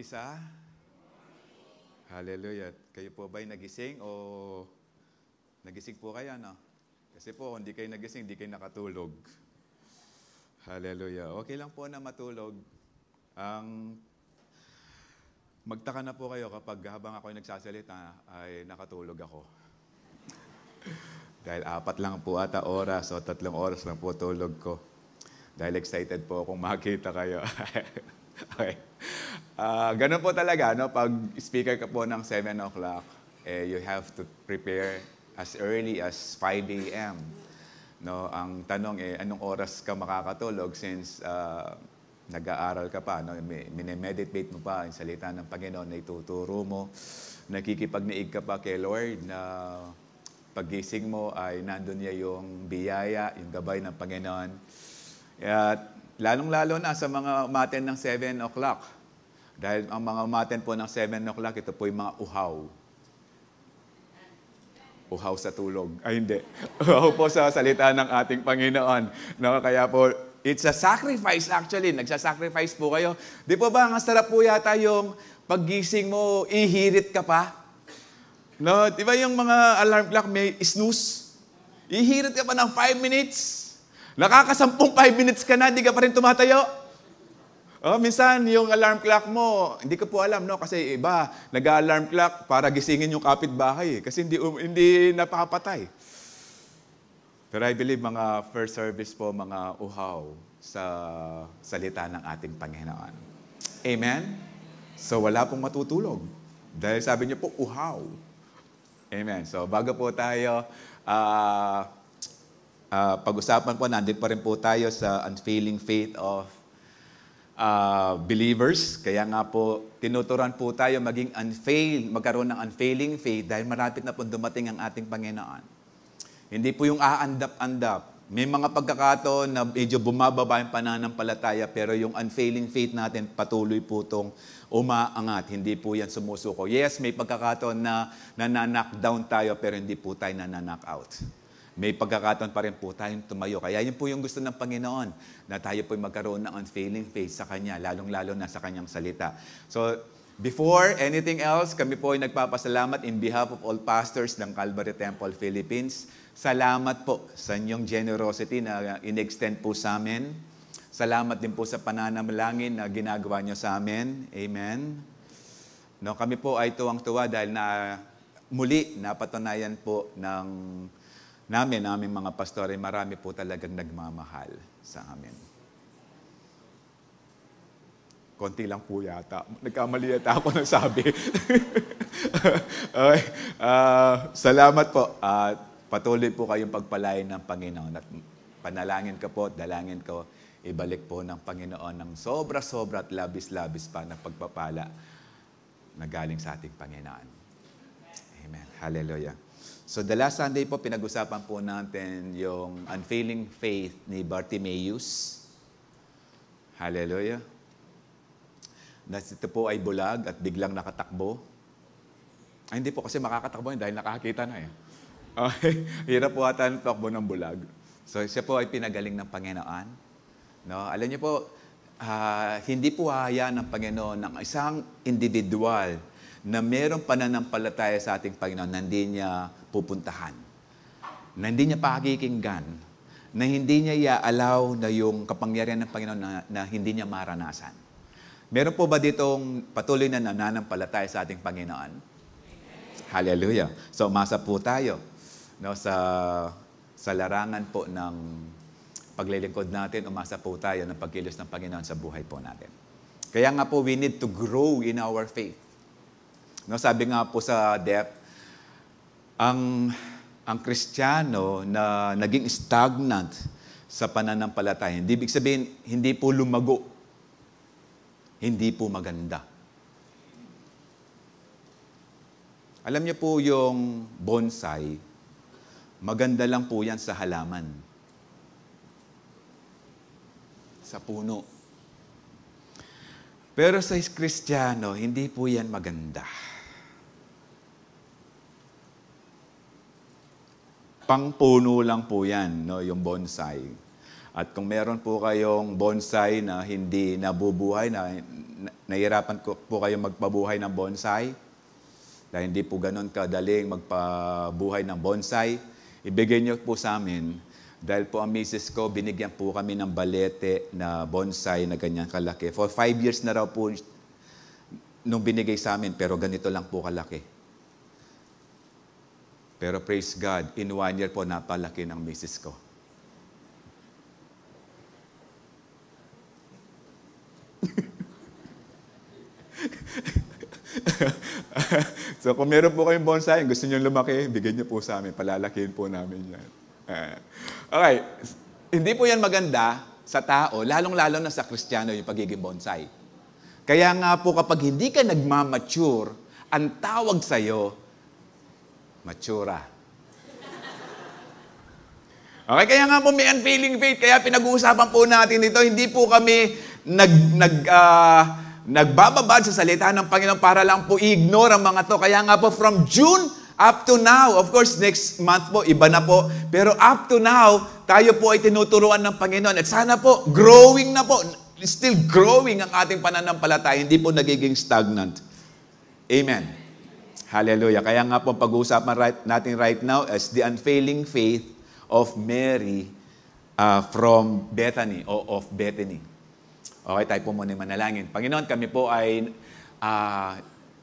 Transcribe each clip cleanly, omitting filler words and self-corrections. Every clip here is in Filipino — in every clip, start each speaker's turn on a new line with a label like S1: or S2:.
S1: mag-isa? Hallelujah. Kayo po ba'y nagising o nagising po kayo, no? Kasi po, hindi kayo nagising, hindi kayo nakatulog. Hallelujah. Okay lang po na matulog. Magtaka na po kayo kapag habang ako ay nagsasalita ay nakatulog ako. Dahil 4 lang po ata oras o 3 oras lang po tulog ko. Dahil excited po akong makita kayo. Okay. Ganun po talaga, no? Pag speaker ka po ng 7 o'clock, you have to prepare as early as 5 a.m. No? Ang tanong anong oras ka makakatulog since nag-aaral ka pa, no? Minemeditate mo pa ang salita ng Panginoon na ituturo mo. Nakikipagniig ka pa kay Lord na paggising mo ay nandun niya yung biyaya, yung gabay ng Panginoon. At lalong-lalo na sa mga umaten ng 7 o'clock. Dahil ang mga umaten po ng 7 o'clock, ito po yung mga uhaw. Uhaw sa tulog. Ay, hindi. Uhaw po sa salita ng ating Panginoon. No, kaya po, it's a sacrifice actually. Nagsasacrifice po kayo. Di po ba, ang sarap po yata yung paggising mo, ihirit ka pa? No, di ba yung mga alarm clock may snooze? Ihirit ka pa ng 5 minutes. Nakakasampung 5 minutes ka na, di ka pa rin tumatayo. Minsan, yung alarm clock mo, hindi ko po alam, no? Kasi iba, nag-alarm clock para gisingin yung kapitbahay. Kasi hindi napakapatay. Pero I believe mga first service po, mga uhaw sa salita ng ating Panginoon. Amen? So, wala pong matutulog. Dahil sabi niyo po, uhaw. Amen. So, bago po tayo, pag-usapan po, nandito pa rin po tayo sa unfailing faith of believers. Kaya nga po, tinuturan po tayo magkaroon ng unfailing faith dahil marapit na po dumating ang ating Panginoon. Hindi po yung aandap-andap. May mga pagkakataon na medyo bumababa yung pananampalataya pero yung unfailing faith natin patuloy po itong umaangat. Hindi po yan sumusuko. Yes, may pagkakataon na knockdown tayo pero hindi po tayo knock out. May pagkakataon pa rin po tayong tumayo. Kaya yun po yung gusto ng Panginoon, na tayo po magkaroon ng unfailing faith sa Kanya, lalong-lalo na sa Kanyang salita. So, before anything else, kami po ay nagpapasalamat in behalf of all pastors ng Calvary Temple, Philippines. Salamat po sa inyong generosity na in-extend po sa amin. Salamat din po sa pananalangin na ginagawa nyo sa amin. Amen. No, kami po ay tuwang-tuwa dahil muli napatunayan po naming mga pastore, marami po talagang nagmamahal sa amin. Konti lang po yata. Nagkamali yata ako ng sabi. Okay. Salamat po. Patuloy po kayong pagpalain ng Panginoon. At panalangin ko po, dalangin ko, ibalik po ng Panginoon ng sobra-sobra at labis-labis pa na pagpapala na galing sa ating Panginoon. Amen. Hallelujah. So the last Sunday po, pinag-usapan po natin yung unfailing faith ni Bartimaeus. Hallelujah. Ito po ay bulag at biglang nakatakbo. Ay, hindi po kasi makakatakbo dahil nakakita na eh. Okay. Hirap po ata ang takbo ng bulag. So siya po ay pinagaling ng Panginoon. No? Alam niyo po, hindi po hahayaan ng Panginoon ng isang individual na mayroong pananampalataya sa ating Panginoon na hindi niya pupuntahan, na hindi niya pakikinggan, na hindi niya i-allow na yung kapangyarihan ng Panginoon na hindi niya maranasan. Meron po ba ditong patuloy na nananampalataya sa ating Panginoon? Hallelujah. So, umasa po tayo, no, sa larangan po ng paglilingkod natin, umasa po tayo ng pagkilos ng Panginoon sa buhay po natin. Kaya nga po, we need to grow in our faith. No, sabi nga po sa depth, ang Kristiyano na naging stagnant sa pananampalataya, hindi ibig sabihin, hindi po lumago, hindi po maganda. Alam niyo po yung bonsai, maganda lang po yan sa halaman. Sa puno. Pero sa Kristiyano, hindi po yan maganda. Pangpuno lang po yan, no, yung bonsai. At kung meron po kayong bonsai na hindi nabubuhay, nahihirapan po kayo magpabuhay ng bonsai, dahil hindi po ganun kadaling magpabuhay ng bonsai, ibigay niyo po sa amin. Dahil po ang misis ko, binigyan po kami ng balete na bonsai na ganyan kalaki. For 5 years na raw po nung binigay sa amin, pero ganito lang po kalaki. Pero praise God, in 1 year po napalaki ng misis ko. So kung meron po kayong bonsai, gusto niyo lumaki, bigyan niyo po sa amin, palalakihin po namin yan. Okay, hindi po yan maganda sa tao, lalong-lalo na sa Kristiyano yung pagiging bonsai. Kaya nga po kapag hindi ka nagmamature, ang tawag sa'yo, matura. Okay, kaya nga po may unfailing faith, kaya pinag-uusapan po natin ito, hindi po kami nagbababad sa salita ng Panginoon para lang po i-ignore ang mga to. Kaya nga po from June up to now, of course next month po, iba na po, pero up to now, tayo po ay tinuturuan ng Panginoon. At sana po, growing na po, still growing ang ating pananampalataya, hindi po nagiging stagnant. Amen. Hallelujah. Kaya nga po pag-uusapan natin right now is the unfailing faith of Mary from Bethany o of Bethany. Okay, tayo po muna manalangin. Panginoon, kami po ay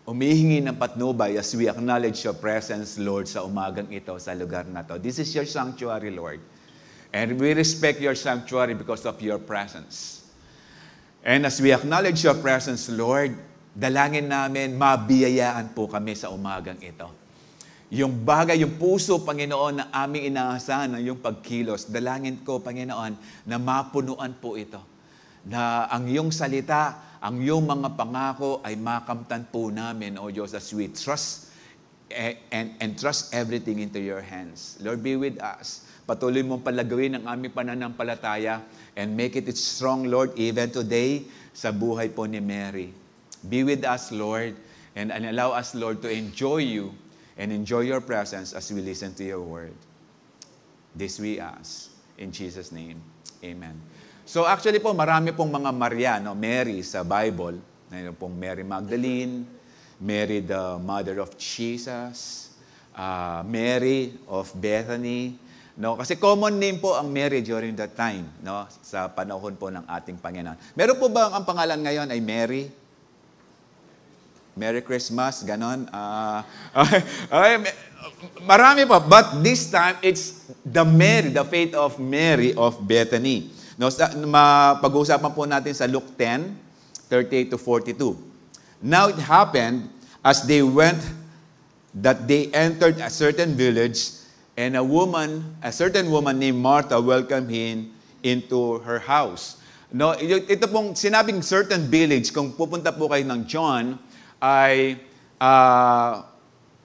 S1: umihingi ng patnubay as we acknowledge your presence, Lord, sa umagang ito, sa lugar na to. This is your sanctuary, Lord. And we respect your sanctuary because of your presence. And as we acknowledge your presence, Lord, dalangin namin, mabiyayaan po kami sa umagang ito. Yung bagay, yung puso, Panginoon, na aming inaasahan ng yung pagkilos, dalangin ko, Panginoon, na mapunuan po ito. Na ang iyong salita, ang iyong mga pangako ay makamtan po namin, O Diyos, as we trust and trust everything into your hands. Lord, be with us. Patuloy mong palagawin ang aming pananampalataya and make it strong, Lord, even today sa buhay po ni Mary. Be with us, Lord, and allow us, Lord, to enjoy you and enjoy your presence as we listen to your word. This we ask. In Jesus' name, amen. So actually po, marami pong mga Maria, no, Mary sa Bible. Mayroon pong Mary Magdalene, Mary the mother of Jesus, Mary of Bethany. No, kasi common name po ang Mary during that time, no, sa panahon po ng ating Panginoon. Meron po ba ang pangalan ngayon ay Mary? Merry Christmas, ganon. Okay, marami pa. But this time, it's the Mary, the faith of Mary of Bethany. No, pag-uusapan po natin sa Luke 10:38 to 42. Now it happened, as they went, that they entered a certain village, and a certain woman named Martha welcomed him into her house. No, ito pong sinabing certain village, kung pupunta po kayo ng John, ay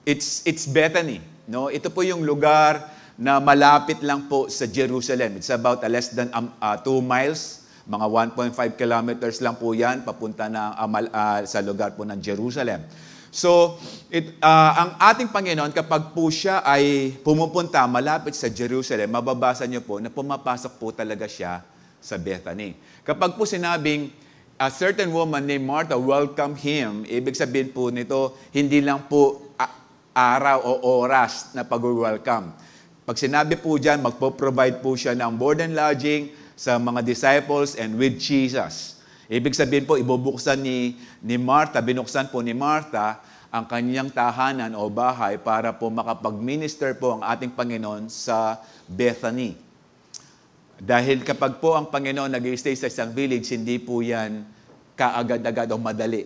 S1: it's Bethany. No? Ito po yung lugar na malapit lang po sa Jerusalem. It's about less than 2 miles, mga 1.5 kilometers lang po yan, papunta na sa lugar po ng Jerusalem. So, ang ating Panginoon, kapag po siya ay pumupunta malapit sa Jerusalem, mababasa niyo po na pumapasok po talaga siya sa Bethany. Kapag po sinabing, a certain woman named Martha welcomed him, ibig sabihin po nito, hindi lang po araw o oras na pag-welcome. Pag sinabi po dyan, magpo-provide po siya ng board and lodging sa mga disciples and with Jesus. Ibig sabihin po, ibubuksan ni Martha, binuksan po ni Martha ang kanyang tahanan o bahay para po makapag-minister po ang ating Panginoon sa Bethany. Dahil kapag po ang Panginoon nag-i-stay sa isang village, hindi po yan kaagad-agad o madali.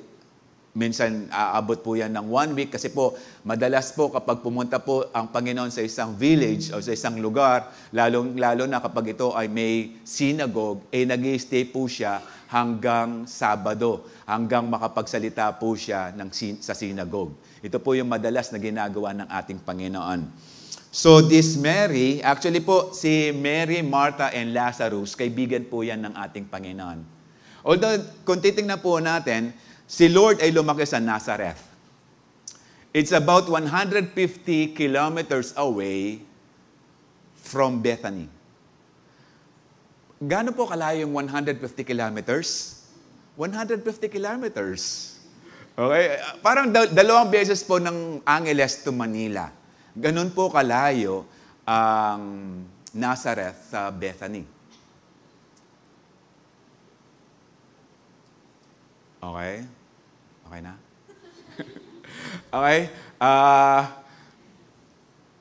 S1: Minsan, aabot po yan ng 1 week kasi po, madalas po kapag pumunta po ang Panginoon sa isang village o sa isang lugar, lalo na kapag ito ay may synagogue, nag-i-stay po siya hanggang Sabado, hanggang makapagsalita po siya sa synagogue. Ito po yung madalas na ginagawa ng ating Panginoon. So this Mary, actually po si Mary, Martha, and Lazarus, kaibigan po yan ng ating Panginoon. Although, kung titingnan po natin, si Lord ay lumaki sa Nazareth. It's about 150 kilometers away from Bethany. Gaano po kalayo yung 150 kilometers? 150 kilometers. Okay? Parang dalawang beses po ng Angeles to Manila. Ganun po kalayo ang Nazareth sa Bethany. Okay? Okay na? Okay?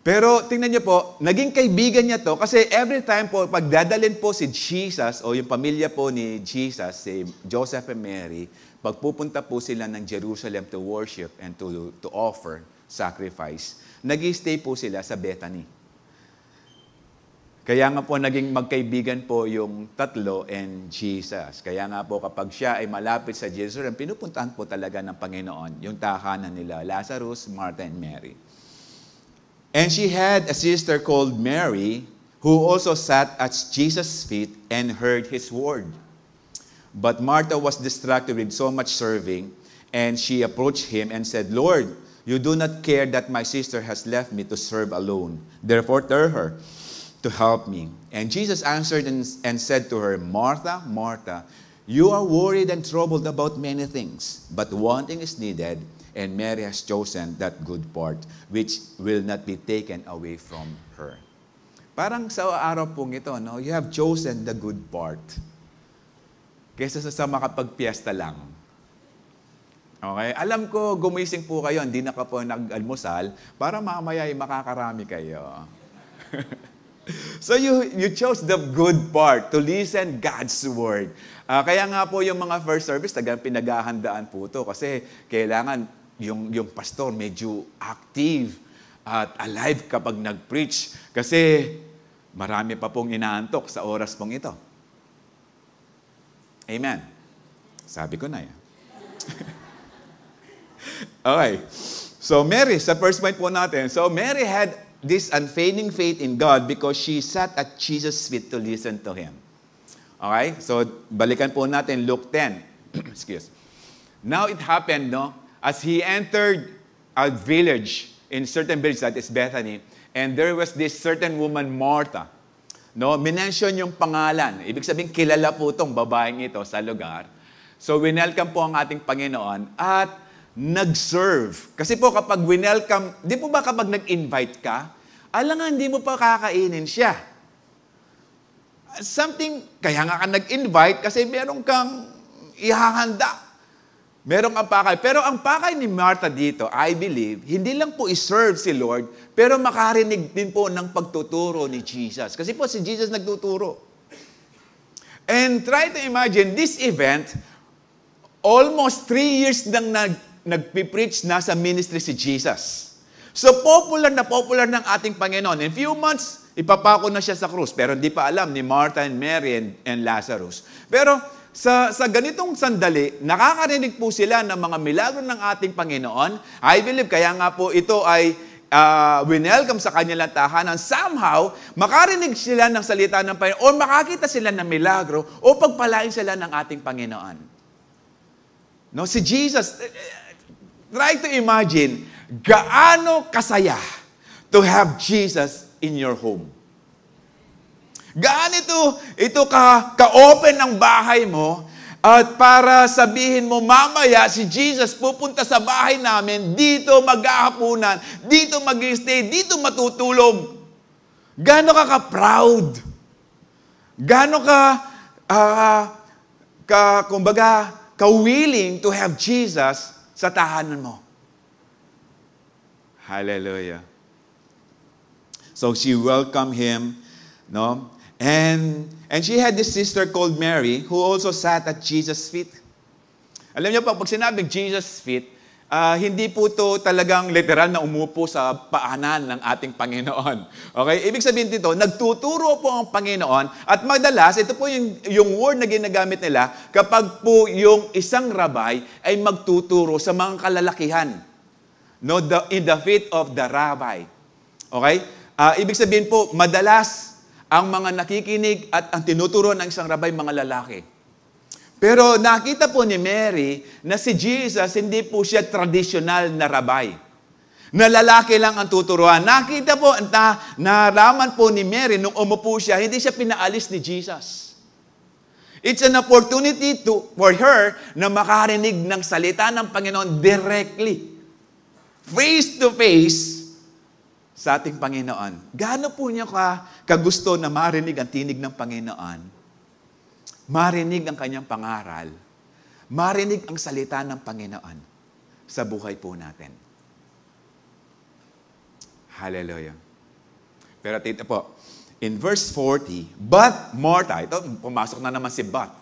S1: Pero tingnan niyo po, naging kaibigan niya to kasi every time po, pag dadalhin po si Jesus o yung pamilya po ni Jesus, si Joseph and Mary, pagpupunta po sila ng Jerusalem to worship and to offer sacrifice, nag-stay po sila sa Bethany. Kaya nga po naging magkaibigan po yung tatlo and Jesus. Kaya nga po kapag siya ay malapit sa Jerusalem, pinupuntahan po talaga ng Panginoon yung tahanan nila, Lazarus, Martha, and Mary. And she had a sister called Mary who also sat at Jesus' feet and heard his word. But Martha was distracted with so much serving, and she approached him and said, Lord, you do not care that my sister has left me to serve alone. Therefore, tell her to help me. And Jesus answered and said to her, Martha, Martha, you are worried and troubled about many things, but one thing is needed, and Mary has chosen that good part, which will not be taken away from her. Parang sa araw pong ito, no? You have chosen the good part. Kaysa sa makapagpiesta lang. Okay? Alam ko, gumising po kayo, hindi na ka po nag-almusal, para mamaya ay makakarami kayo. So you chose the good part, to listen God's word. Kaya nga po yung mga first service, pinaghahandaan po to kasi kailangan yung pastor medyo active at alive kapag nag-preach. Kasi marami pa pong inaantok sa oras pong ito. Amen. Sabi ko na yan. Okay. So Mary, sa first point po natin. So Mary had this unfailing faith in God because she sat at Jesus' feet to listen to Him. Okay? So balikan po natin Luke 10. Excuse. Now it happened, no? As he entered a village, in certain village that is Bethany, and there was this certain woman, Martha. No, minention yung pangalan. Ibig sabihin, kilala po itong babaeng ito sa lugar. So, winelcome po ang ating Panginoon at nag-serve. Kasi po kapag winelcome, di po ba kapag nag-invite ka, alangan, hindi mo pa kakainin siya. Kaya nga ka nag-invite kasi meron kang ihahanda. Meron kang pakay. Pero ang pakay ni Martha dito, I believe, hindi lang po iserve si Lord, pero makarinig din po ng pagtuturo ni Jesus. Kasi po si Jesus nagtuturo. And try to imagine, this event, almost 3 years nang nagpipreach na sa ministry si Jesus. So popular ng ating Panginoon. In few months, ipapako na siya sa krus. Pero hindi pa alam ni Martha and Mary and Lazarus. Pero sa ganitong sandali, nakakarinig po sila ng mga milagro ng ating Panginoon. I believe, kaya nga po ito ay winelcome sa kanilang tahanan. Somehow, makarinig sila ng salita ng Panginoon o makakita sila ng milagro o pagpalain sila ng ating Panginoon. No, si Jesus, try to imagine, gaano kasaya to have Jesus in your home. Gaano ito ka-open ang bahay mo at para sabihin mo, mamaya si Jesus pupunta sa bahay namin, dito maghahapunan, dito mag-stay, dito matutulog. Gaano ka-proud? Gaano kumbaga, ka-willing to have Jesus sa tahanan mo? Hallelujah. So she welcomed him, no? And she had this sister called Mary who also sat at Jesus' feet. Alam niyo pa, pag sinabing Jesus' feet, hindi po ito talagang literal na umupo sa paanan ng ating Panginoon. Okay? Ibig sabihin dito, nagtuturo po ang Panginoon at madalas, ito po yung word na ginagamit nila kapag po yung isang rabbi ay magtuturo sa mga kalalakihan. No, in the feet of the rabbi. Okay? Ibig sabihin po, madalas, ang mga nakikinig at ang tinuturo ng isang rabay, mga lalaki. Pero nakita po ni Mary na si Jesus, hindi po siya traditional na rabay. Na lalaki lang ang tuturuan. Nakita po, naraman po ni Mary, nung umupo siya, hindi siya pinaalis ni Jesus. It's an opportunity for her na makarinig ng salita ng Panginoon directly. Face to face sa ating Panginoon. Gaano po niya kagusto na marinig ang tinig ng Panginoon? Marinig ang kanyang pangaral. Marinig ang salita ng Panginoon sa buhay po natin. Hallelujah. Pero tito po, in verse 40, but Martha, ito, pumasok na naman si but.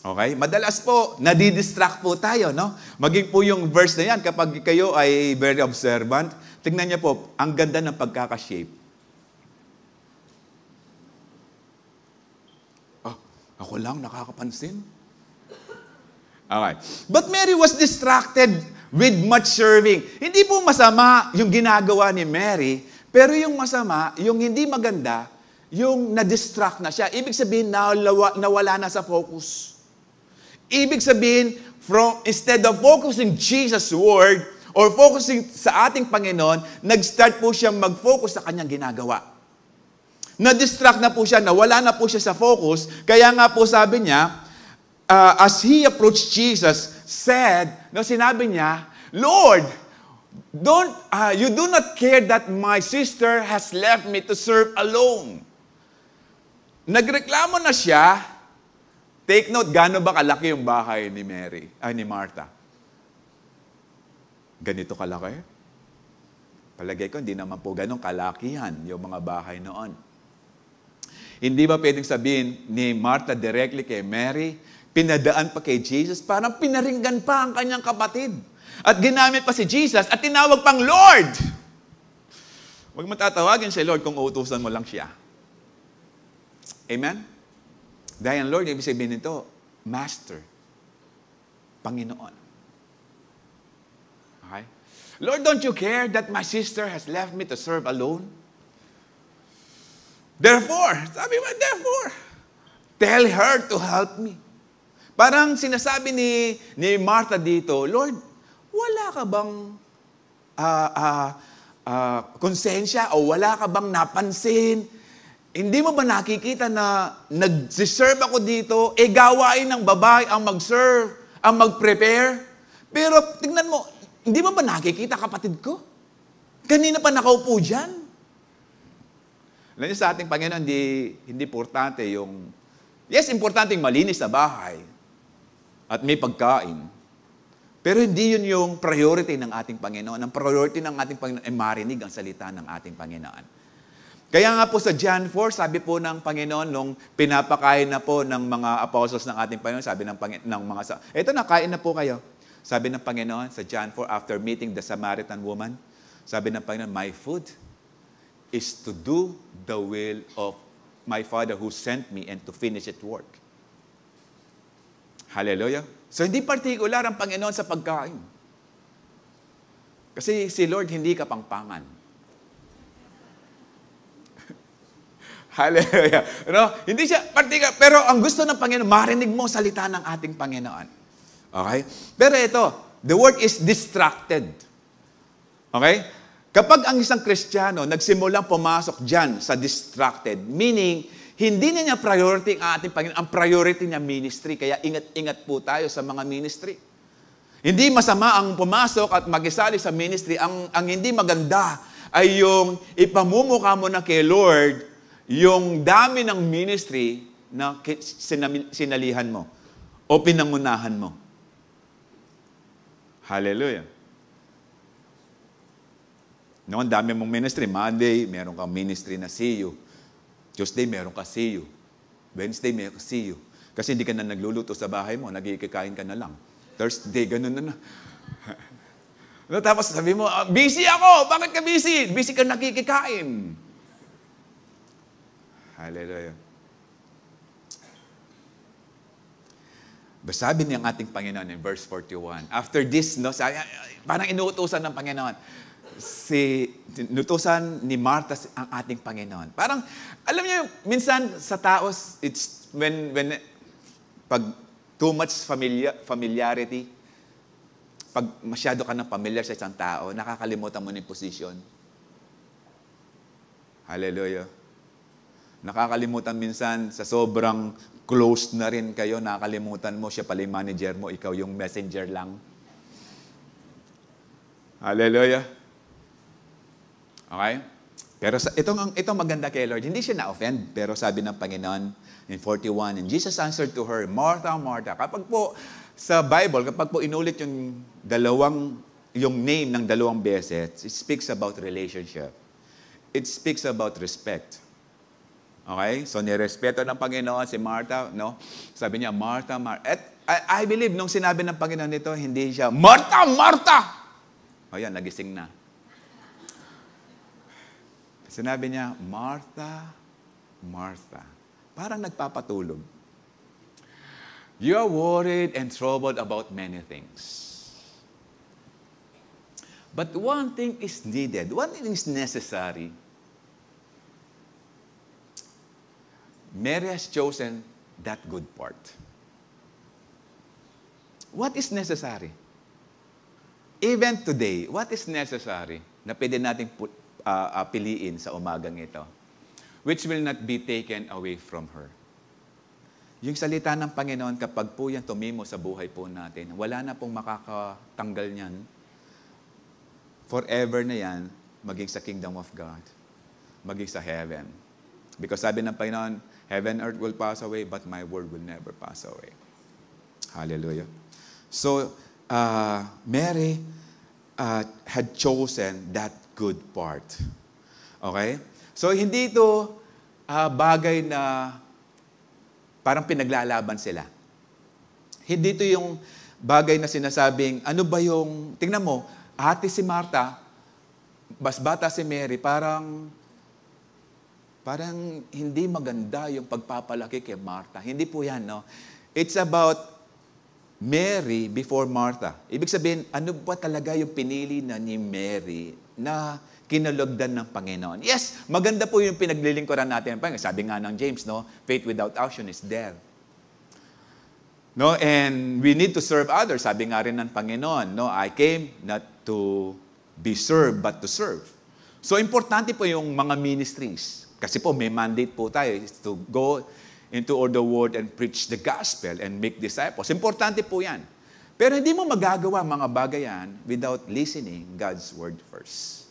S1: Okay? Madalas po, nadidistract po tayo, no? Maging po yung verse na yan, kapag kayo ay very observant, tingnan niyo po, ang ganda ng pagkakashape. Oh, ako lang nakakapansin. Okay. But Mary was distracted with much serving. Hindi po masama yung ginagawa ni Mary, pero yung masama, yung hindi maganda, yung na-distract na siya. Ibig sabihin, nawala na sa focus. Ibig sabihin, instead of focusing Jesus' word, or focusing sa ating Panginoon, nag-start po siyang mag-focus sa kanyang ginagawa. Na-distract na po siya, nawala na po siya sa focus, kaya nga po sabi niya, as he approached Jesus, sinabi niya, Lord, you do not care that my sister has left me to serve alone. Nagreklamo na siya. Take note, gaano ba kalaki yung bahay ni ni Martha? Ganito kalaki? Palagay ko, hindi naman po ganun kalakihan yung mga bahay noon. Hindi ba pwedeng sabihin ni Martha directly kay Mary, pinadaan pa kay Jesus, parang pinaringgan pa ang kanyang kapatid. At ginamit pa si Jesus at tinawag pang Lord. Huwag mo tatawagin siya Lord kung uutusan mo lang siya. Amen? Dahil ang Lord, ibig sabihin nito, Master, Panginoon. Okay? Lord, don't you care that my sister has left me to serve alone? Therefore, sabi mo, tell her to help me. Parang sinasabi ni Martha dito, Lord, wala ka bang konsensya o wala ka bang napansin? Hindi mo ba nakikita na nag-serve ako dito, gawain ng babae ang mag-serve, ang mag-prepare? Pero tingnan mo, hindi mo ba nakikita kapatid ko? Kanina pa nakaupo dyan. Alam niyo sa ating Panginoon, hindi importante yung, yes, importante yung malinis na bahay at may pagkain. Pero hindi yun yung priority ng ating Panginoon. Ang priority ng ating Panginoon ay marinig ang salita ng ating Panginoon. Kaya nga po sa John 4, sabi po ng Panginoon, nung pinapakain na po ng mga apostles ng ating Panginoon, sabi ng eto na, kain na po kayo. Sabi ng Panginoon sa John 4, after meeting the Samaritan woman, sabi ng Panginoon, my food is to do the will of my Father who sent me and to finish its work. Hallelujah. So, hindi particular ang Panginoon sa pagkain. Kasi si Lord hindi kapangpangan. Hallelujah. No? Hindi siya particular. Pero ang gusto ng Panginoon, marinig mo salita ng ating Panginoon. Okay? Pero ito, the word is distracted. Okay? Kapag ang isang Kristiyano nagsimulang pumasok dyan sa distracted, meaning, hindi niya priority ang ating Panginoon. Ang priority niya ministry. Kaya ingat-ingat po tayo sa mga ministry. Hindi masama ang pumasok at mag-isali sa ministry. Ang hindi maganda ay yung ipamumukha mo na kay Lord yung dami ng ministry na sinalihan mo o pinangunahan mo. Hallelujah. Noon, dami mong ministry. Monday, meron kang ministry na see you. Tuesday, meron ka see you. Wednesday, meron ka see you. Kasi hindi ka na nagluluto sa bahay mo, nagkikain ka na lang. Thursday, ganun na. Tapos sabi mo, busy ako! Bakit ka busy? Busy ka nakikikain. Hallelujah. Sabi niya ang ating Panginoon in verse 41. After this, no, parang inuutusan ng Panginoon. Nutusan ni Martha ang ating Panginoon. Parang, alam niyo, minsan sa tao, it's pag too much familiarity, pag masyado ka ng familiar sa isang tao, nakakalimutan mo na yung position. Hallelujah. Nakakalimutan minsan, sa sobrang close na rin kayo, nakakalimutan mo, siya pala yung manager mo, ikaw yung messenger lang. Hallelujah. Okay? Pero itong maganda kay Lord, hindi siya na-offend, pero sabi ng Panginoon in 41, and Jesus answered to her, Martha, Martha. Kapag po sa Bible, kapag po inulit yung name ng dalawang beses, it speaks about relationship. It speaks about respect. Okay? So, nirespeto ng Panginoon si Martha, no? Sabi niya, Martha, Martha. At I believe, nung sinabi ng Panginoon nito, hindi siya, Martha, Martha! O yan, nagising na. Sinabi niya, Martha, Martha. Parang nagpapatulog. You are worried and troubled about many things. But one thing is needed. One thing is necessary. Mary has chosen that good part. What is necessary? Even today, what is necessary na pwede nating piliin sa umagang ito, which will not be taken away from her? Yung salita ng Panginoon, kapag po yan tumimo sa buhay po natin, wala na pong makakatanggal niyan. Forever na yan, maging sa kingdom of God, maging sa heaven. Because sabi ng Panginoon, heaven and earth will pass away, but my word will never pass away. Hallelujah. So, Mary had chosen that good part. Okay? So, hindi ito bagay na parang pinaglalaban sila. Hindi ito yung bagay na sinasabing, ano ba yung, tingnan mo, ate si Martha, mas bata si Mary, parang hindi maganda yung pagpapalaki kay Martha. Hindi po yan, no? It's about Mary before Martha. Ibig sabihin, ano ba talaga yung pinili na ni Mary na kinalugdan ng Panginoon? Yes, maganda po yung pinaglilingkuran natin. Sabi nga ng James, no? Faith without action is dead. No? And we need to serve others. Sabi nga rin ng Panginoon, no? I came not to be served, but to serve. So, importante po yung mga ministries. Kasi po, may mandate po tayo to go into all the world and preach the gospel and make disciples. Importante po yan. Pero hindi mo magagawa mga bagay yan without listening God's word first.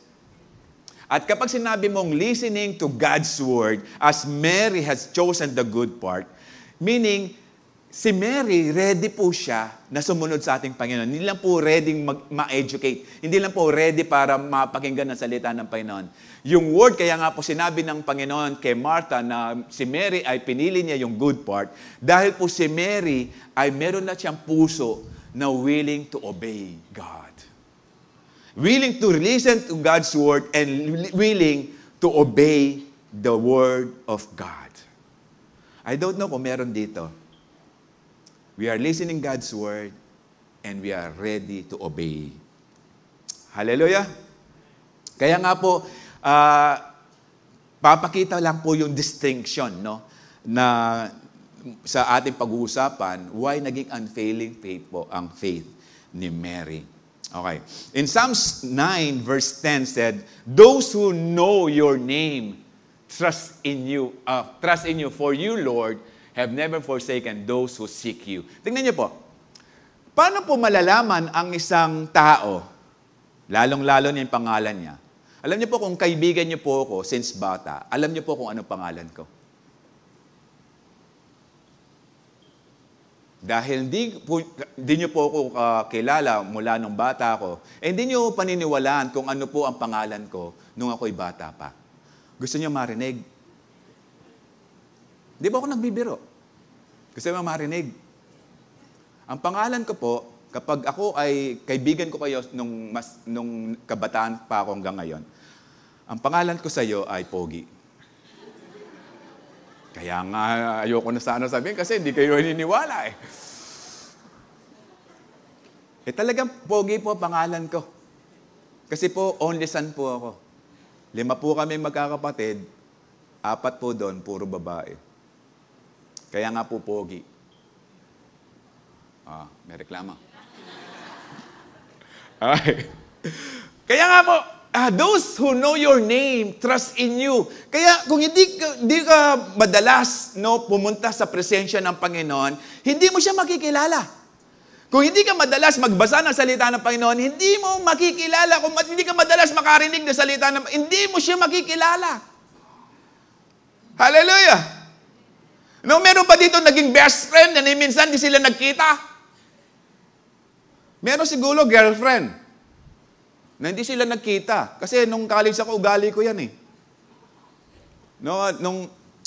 S1: At kapag sinabi mong listening to God's word, as Mary has chosen the good part, meaning, si Mary, ready po siya na sumunod sa ating Panginoon. Hindi lang po ready ma-educate. Hindi lang po ready para mapakinggan ang salita ng Panginoon. Yung word, kaya nga po sinabi ng Panginoon kay Martha na si Mary ay pinili niya yung good part dahil po si Mary ay meron na siyang puso na willing to obey God. Willing to listen to God's word and willing to obey the word of God. I don't know kung meron dito. We are listening God's word and we are ready to obey. Hallelujah! Kaya nga po, papakita lang po yung distinction, no, na sa ating pag-uusapan, why naging unfailing faith po ang faith ni Mary. Okay. In Psalms 9 verse 10 said, those who know your name trust in you, for you, Lord, have never forsaken those who seek you. Tingnan niyo po, paano po malalaman ang isang tao, lalong-lalo na yung pangalan niya? Alam niyo po, kung kaibigan niyo po ako since bata, alam niyo po kung ano pangalan ko. Dahil hindi niyo po ako kilala mula nung bata ako, hindi niyo paniniwalaan kung ano po ang pangalan ko nung ako'y bata pa. Gusto niyo marinig? Di ba ako nagbibiro? Gusto niyo marinig? Ang pangalan ko po, kapag ako ay kaibigan ko kayo nung kabataan pa ako hanggang ngayon, ang pangalan ko sa iyo ay Pogi. Kaya nga ayoko na sana sabihin kasi hindi kayo naniniwala eh. Talagang Pogi po pangalan ko. Kasi po, only son po ako. 5 po kami magkakapatid, 4 po doon, puro babae. Kaya nga po Pogi. May reklama. Okay. Kaya nga po, those who know your name, trust in you. Kaya kung hindi ka madalas pumunta sa presensya ng Panginoon, hindi mo siya makikilala. Kung hindi ka madalas magbasa ng salita ng Panginoon, hindi mo makikilala. Kung hindi ka madalas makarinig ng salita ng Panginoon, hindi mo siya makikilala. Hallelujah! Meron pa dito naging best friend na minsan di sila nagkita. Meron siguro girlfriend na hindi sila nagkita. Kasi nung college ako, ugali ko yan eh.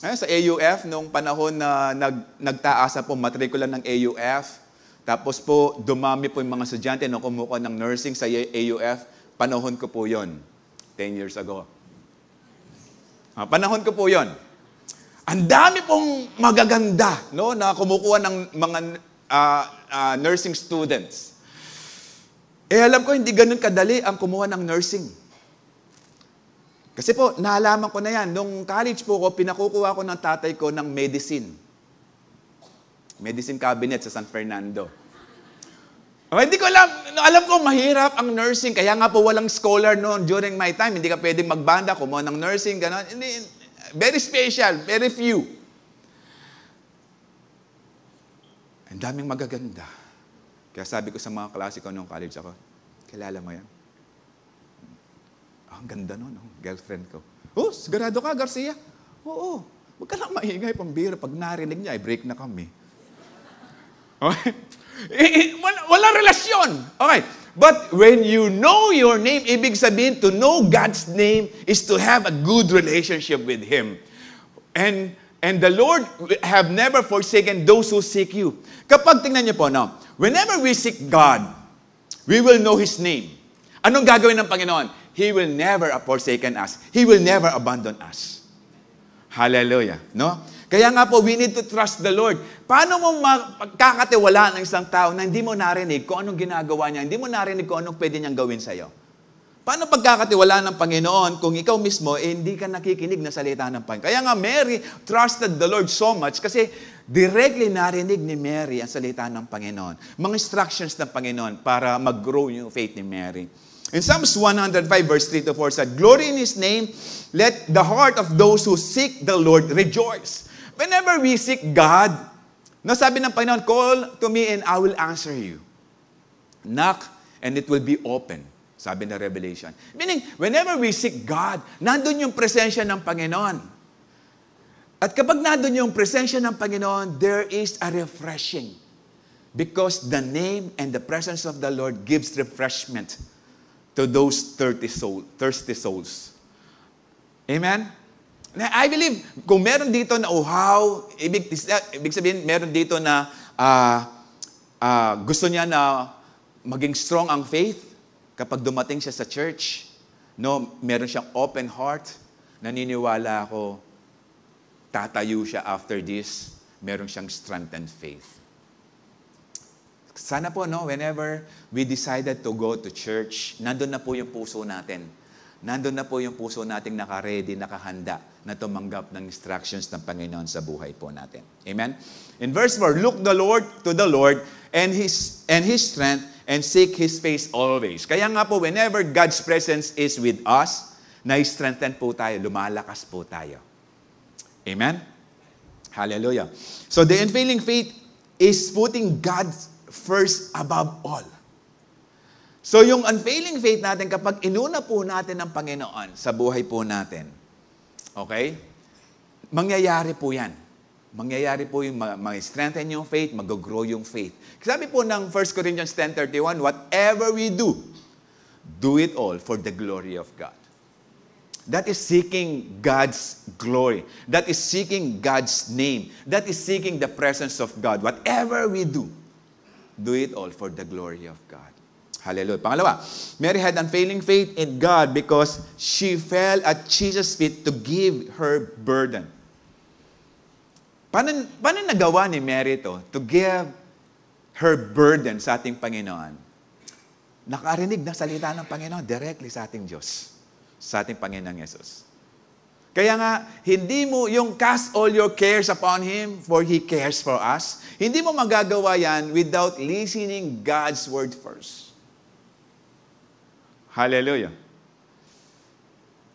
S1: Sa AUF, nung panahon na nagtaasa po matrikula ng AUF, tapos po, dumami po yung mga estudyante na kumukuha ng nursing sa AUF. Panahon ko po yon 10 years ago. Panahon ko po yon. Ang dami pong magaganda na kumukuha ng mga nursing students. Alam ko, hindi ganun kadali ang kumuha ng nursing. Kasi po, naalaman ko na yan. Nung college po ko, pinakukuha ko ng tatay ko ng medicine. Medicine cabinet sa San Fernando. Hindi ko alam. Alam ko, mahirap ang nursing. Kaya nga po walang scholar noon during my time. Hindi ka pwedeng magbanda, kumuha ng nursing, gano'n. Very special, very few. Ang daming magaganda. Kaya sabi ko sa mga klase ko nung college ako, kilala mo yan? Ang ganda nun, girlfriend ko. Sigurado ka, Garcia? Oo. Huwag ka lang maingay, pambira. Pag narinig niya, break na kami. Okay? Walang relasyon. Okay. But when you know your name, ibig sabihin, to know God's name is to have a good relationship with Him. And the Lord have never forsaken those who seek you. Kapag tingnan niyo po, whenever we seek God, we will know His name. Anong gagawin ng Panginoon? He will never forsaken us. He will never abandon us. Hallelujah. Kaya nga po, we need to trust the Lord. Paano mo magkakatiwalaan ng isang tao na hindi mo narinig kung anong ginagawa niya, hindi mo narinig kung anong pwede niyang gawin sa'yo? Paano pagkakatiwalaan ng Panginoon kung ikaw mismo, hindi ka nakikinig na salita ng Panginoon? Kaya nga, Mary trusted the Lord so much kasi directly narinig ni Mary ang salita ng Panginoon. Mga instructions ng Panginoon para mag-grow yung faith ni Mary. In Psalms 105 verse 3-4 said, "Glory in His name, let the heart of those who seek the Lord rejoice." Whenever we seek God, sabi ng Panginoon, "Call to me and I will answer you. Knock and it will be open." Sabi ng Revelation. Meaning, whenever we seek God, nandun yung presensya ng Panginoon. At kapag nandun yung presensya ng Panginoon, there is a refreshing. Because the name and the presence of the Lord gives refreshment to those thirsty souls. Amen? I believe, kung meron dito na ibig sabihin, meron dito na gusto niya na maging strong ang faith, kapag dumating siya sa church, meron siyang open heart, naniniwala ako, tatayo siya after this, meron siyang strengthened faith. Sana po, whenever we decided to go to church, nandun na po yung puso natin. Nandun na po yung puso nating naka-ready, nakahanda na tumanggap ng instructions ng Panginoon sa buhay po natin. Amen? In verse 4, "Look to the Lord and His strength and seek His face always." Kaya nga po, whenever God's presence is with us, na-strengthen po tayo, lumalakas po tayo. Amen? Hallelujah. So the unfailing faith is putting God first above all. So yung unfailing faith natin, kapag inuna po natin ng Panginoon sa buhay po natin, okay? Mangyayari po yan. Mangyayari po yung mag-strengthen yung faith, mag-grow yung faith. Sabi po ng 1 Corinthians 10:31, "Whatever we do, do it all for the glory of God." That is seeking God's glory. That is seeking God's name. That is seeking the presence of God. Whatever we do it all for the glory of God. Hallelujah. Pangalawa, Mary had unfailing faith in God because she fell at Jesus' feet to give her burden. Paano nagawa ni Mary to give her burden sa ating Panginoon? Nakarinig ng salita ng Panginoon directly sa ating Diyos, sa ating Panginoong Yesus. Kaya nga, hindi mo yung cast all your cares upon Him, for He cares for us. Hindi mo magagawa yan without listening God's word first. Hallelujah.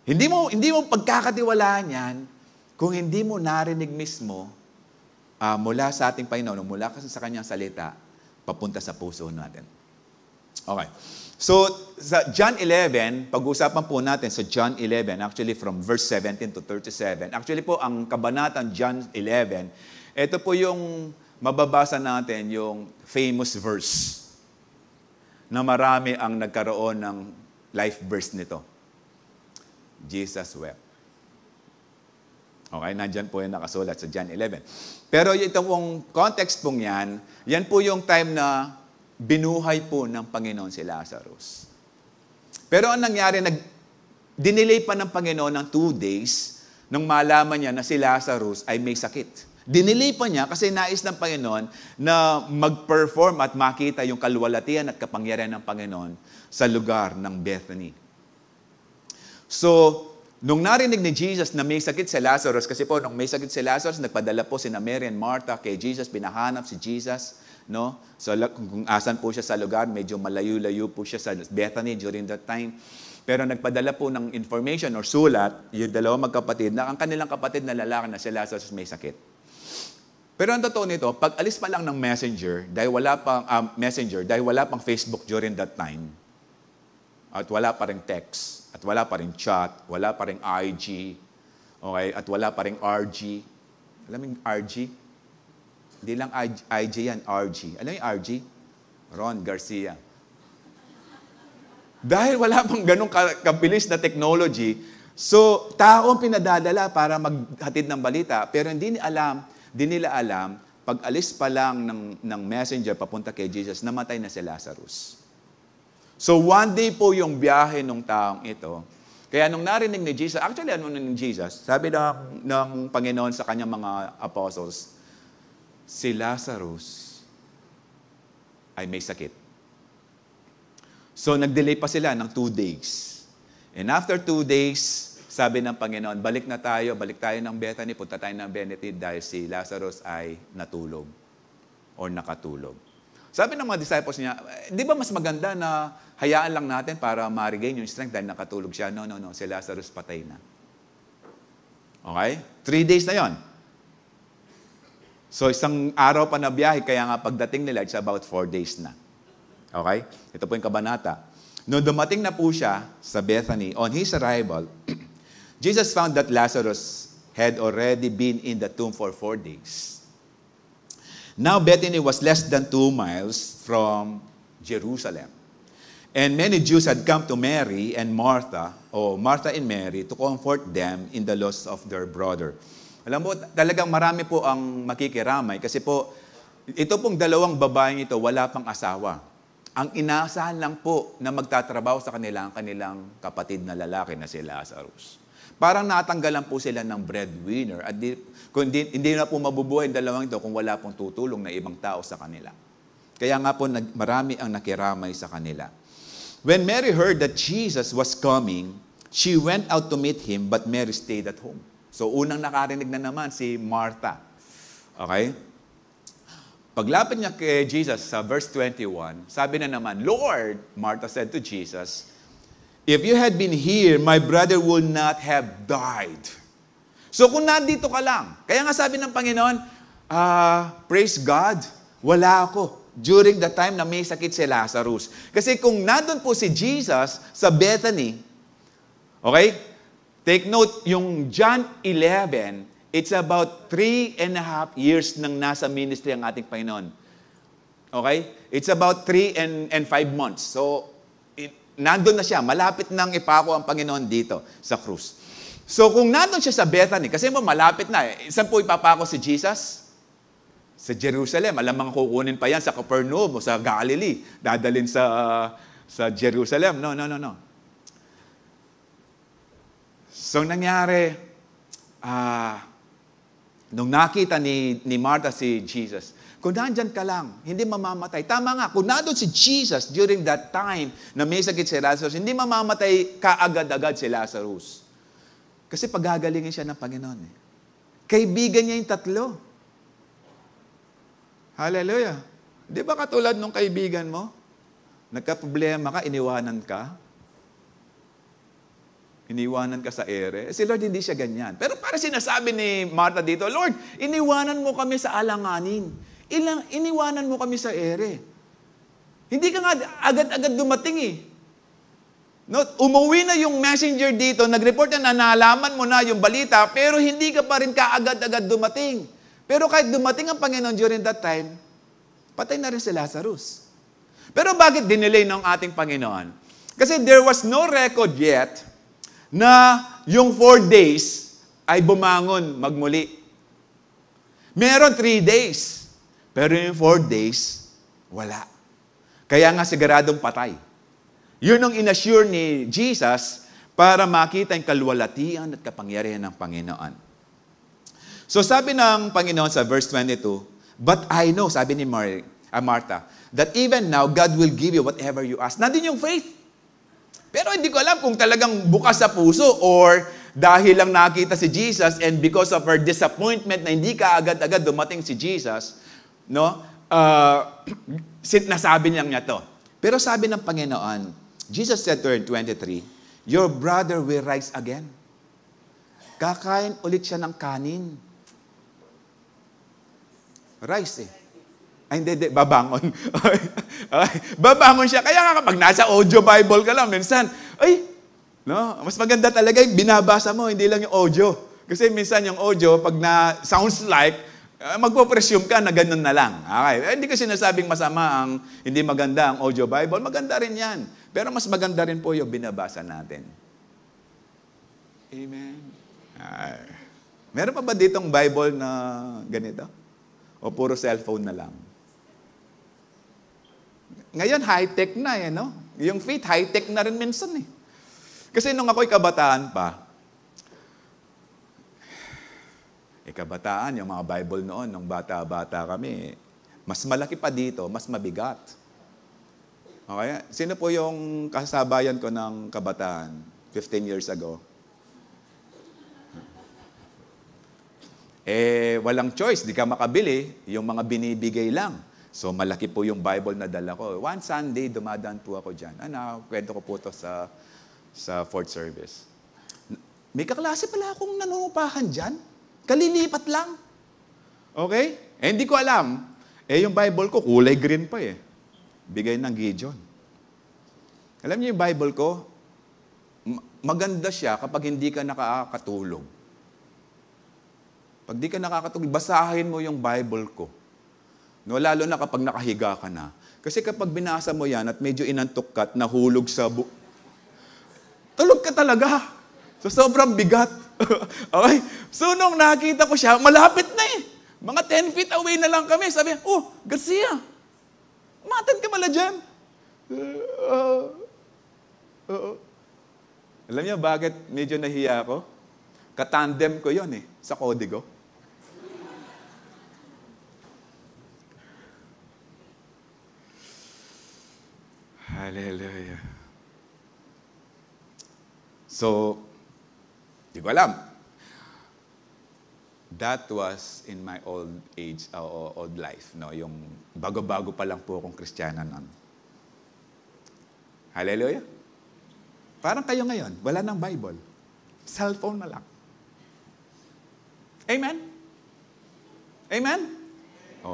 S1: Hindi mo pagkakatiwalaan yan kung hindi mo narinig mismo mula sa ating Panginoon, mula kasi sa Kanyang salita, papunta sa puso natin. Okay. So, sa John 11, pag-uusapan po natin sa John 11, actually from verse 17 to 37. Actually po, ang kabanatang John 11, ito po yung mababasa natin, yung famous verse na marami ang nagkaroon ng life verse nito. Jesus wept. Okay, nandyan po yung nakasulat sa John 11. Pero ito pong context pong yan po yung time na binuhay po ng Panginoon si Lazarus. Pero ang nangyari, dinelay pa ng Panginoon ng 2 days nung malaman niya na si Lazarus ay may sakit. Dinelay pa niya kasi nais ng Panginoon na mag-perform at makita yung kalwalatian at kapangyarihan ng Panginoon sa lugar ng Bethany. So, nung narinig ni Jesus na may sakit si Lazarus, kasi po nung may sakit si Lazarus, nagpadala po sina Mary and Martha kay Jesus, pinahanap si Jesus, no? So, kung asan po siya sa lugar, medyo malayo-layo po siya sa Bethany during that time. Pero nagpadala po ng information or sulat, yung dalawang magkapatid, na ang kanilang kapatid na lalaki na si Lazarus may sakit. Pero ang totoo nito, pag alis pa lang ng messenger, dahil wala pang Facebook during that time, at wala pa ring text, at wala pa ring chat, wala pa ring IG, okay, at wala pa ring RG. Alam mo yung RG? Hindi lang IG yan, RG. Alam mo yung RG? Ron Garcia. Dahil wala pang ganong kabilis na technology, so tao ang pinadadala para maghatid ng balita, pero hindi nila alam, pag alis pa lang ng messenger papunta kay Jesus, namatay na si Lazarus. So one day po yung biyahe ng taong ito. Kaya nung narinig ni Jesus, actually ano ni Jesus, sabi ng Panginoon sa kanyang mga apostles, si Lazarus ay may sakit. So nag-delay pa sila ng 2 days. And after 2 days, sabi ng Panginoon, balik tayo ng Bethany, punta tayo ng Bethany dahil si Lazarus ay natulog or nakatulog. Sabi ng mga disciples niya, di ba mas maganda na hayaan lang natin para ma-regain yung strength dahil nakatulog siya? No, si Lazarus patay na. Okay? 3 days na yon. So isang araw pa na biyahe, kaya nga pagdating nila, it's about 4 days na. Okay? Ito po yung kabanata. Noong dumating na po siya sa Bethany, on his arrival, Jesus found that Lazarus had already been in the tomb for 4 days. Now Bethany was less than 2 miles from Jerusalem. And many Jews had come to Mary and Martha and Mary, to comfort them in the loss of their brother. Alam mo, talagang marami po ang makikiramay kasi po, ito pong dalawang babaeng ito, wala pang asawa. Ang inaasahan lang po na magtatrabaho sa kanila ang kanilang kapatid na lalaki na si Lazarus. Parang natanggalan po sila ng breadwinner at hindi na po mabubuhay ang dalawang ito kung wala pong tutulong na ibang tao sa kanila. Kaya nga po marami ang nakiramay sa kanila. When Mary heard that Jesus was coming, she went out to meet him, but Mary stayed at home. So unang nakarinig na naman si Martha. Okay? Paglapit niya kay Jesus sa verse 21, sabi na naman, Lord, Martha said to Jesus, if you had been here, my brother would not have died. So kung nandito ka lang, kaya nga sabi ng Panginoon, praise God, wala ako during the time na may sakit si Lazarus. Kasi kung nandun po si Jesus sa Bethany, okay, take note, yung John 11, it's about 3.5 years nang nasa ministry ang ating Panginoon. Okay? It's about 3 and 5 months. So, nandun na siya. Malapit nang ipako ang Panginoon dito sa krus. So, kung nandun siya sa Bethany, kasi mo malapit na eh. Saan po ipapako si Jesus? Sa Jerusalem. Alam mga kukunin pa yan sa Capernaum o sa Galilee. Dadalhin sa Jerusalem. No. So, nangyari, nung nakita ni Martha si Jesus, kung nandyan ka lang, hindi mamamatay. Tama nga, kung nandun si Jesus during that time na may sakit si Lazarus, hindi mamamatay kaagad-agad si Lazarus. Kasi pagagalingin siya ng Panginoon. Kaibigan niya yung tatlo. Hallelujah. Di ba katulad nung kaibigan mo? Nagka-problema ka, iniwanan ka? Iniwanan ka sa ere. Si Lord hindi siya ganyan. Pero para sinasabi ni Martha dito, Lord, iniwanan mo kami sa alanganin. Iniwanan mo kami sa ere. Hindi ka nga agad-agad dumating eh. No, umuwi na yung messenger dito, nag-report na nalaman mo na yung balita, pero hindi ka pa rin kaagad-agad dumating. Pero kahit dumating ang Panginoon during that time, patay na rin si Lazarus. Pero bakit dinelay ng ating Panginoon? Kasi there was no record yet na yung 4 days ay bumangon magmuli. Meron 3 days. Pero yung 4 days, wala. Kaya nga siguradong patay. Yun ang inassure ni Jesus para makita yung kalwalatian at kapangyarihan ng Panginoon. So sabi ng Panginoon sa verse 22, but I know, sabi ni Martha, that even now, God will give you whatever you ask. Nandun yung faith. Pero hindi ko alam kung talagang bukas sa puso or dahil lang nakita si Jesus and because of her disappointment na hindi ka agad-agad dumating si Jesus, no? Nasabi niya to. Pero sabi ng Panginoon, Jesus said to her in 23, your brother will rise again. Kakain ulit siya ng kanin. Rice eh. Ay, hindi, babangon. Babangon siya. Kaya nga kapag nasa audio Bible ka lang, minsan, no, mas maganda talaga yung binabasa mo, hindi lang yung audio. Kasi minsan yung audio, pag sounds like, magpo-presume ka na ganun na lang. Okay. Hindi ko sinasabing masama ang hindi maganda ang audio Bible. Maganda rin yan. Pero mas maganda rin po yung binabasa natin. Amen. Meron pa ba ditong Bible na ganito? O puro cellphone na lang? Ngayon, high-tech na eh, no? Yung faith, high-tech na rin minsan eh. Kasi nung ako'y kabataan pa, kabataan, yung mga Bible noon, nung bata-bata kami, mas malaki pa dito, mas mabigat. Okay? Sino po yung kasabayan ko ng kabataan 15 years ago? Walang choice, di ka makabili, yung mga binibigay lang. So, malaki po yung Bible na dala ko. One Sunday, dumadaan po ako dyan. Kwento ko po to sa fourth service. May kaklase pala akong nanungupahan dyan. Kalilipat lang. Okay? Hindi ko alam. Yung Bible ko, kulay green pa eh. Bigay ng Gideon. Alam niyo yung Bible ko, maganda siya kapag hindi ka nakakatulog. Pag di ka nakakatulog, basahin mo yung Bible ko. No, lalo na kapag nakahiga ka na. Kasi kapag binasa mo yan at medyo inantok ka at nahulog sa tulog ka talaga. So, sobrang bigat. Okay? So, nung nakita ko siya, malapit na eh. Mga 10 feet away na lang kami. Sabi, Garcia, umatan ka pala dyan. Alam niyo bakit medyo nahiya ako? Katandem ko yon eh, sa Codigo. Hallelujah. So, di ko alam. That was in my old age, old life. No? Yung bago-bago pa lang po akong Kristiyana nun. Hallelujah. Parang kayo ngayon, wala nang Bible. Cellphone na lang. Amen? Amen?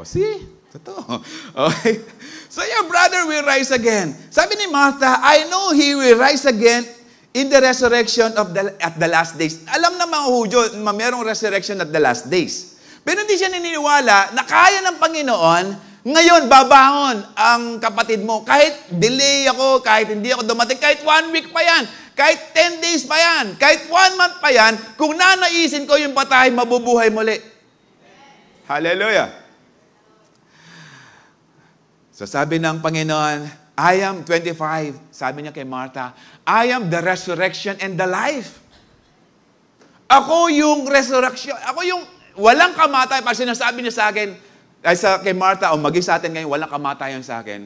S1: See? Totoo. Okay. So your brother will rise again. Sabi ni Martha, I know he will rise again in the resurrection at the last days. Alam na mga Hudyo, mayroong resurrection at the last days. Pero hindi siya naniniwala na kaya ng Panginoon, ngayon babangon ang kapatid mo. Kahit delay ako, kahit hindi ako dumating, kahit 1 week pa yan, kahit 10 days pa yan, kahit 1 month pa yan, kung nanaisin ko yung patay, mabubuhay muli. Hallelujah. So sabi ng Panginoon, I am 25, sabi niya kay Martha, I am the resurrection and the life. Ako yung resurrection. Ako yung walang kamatayan. Pag sinasabi niya sa akin, kay Martha, o maging sa atin ngayon, walang kamatayan sa akin.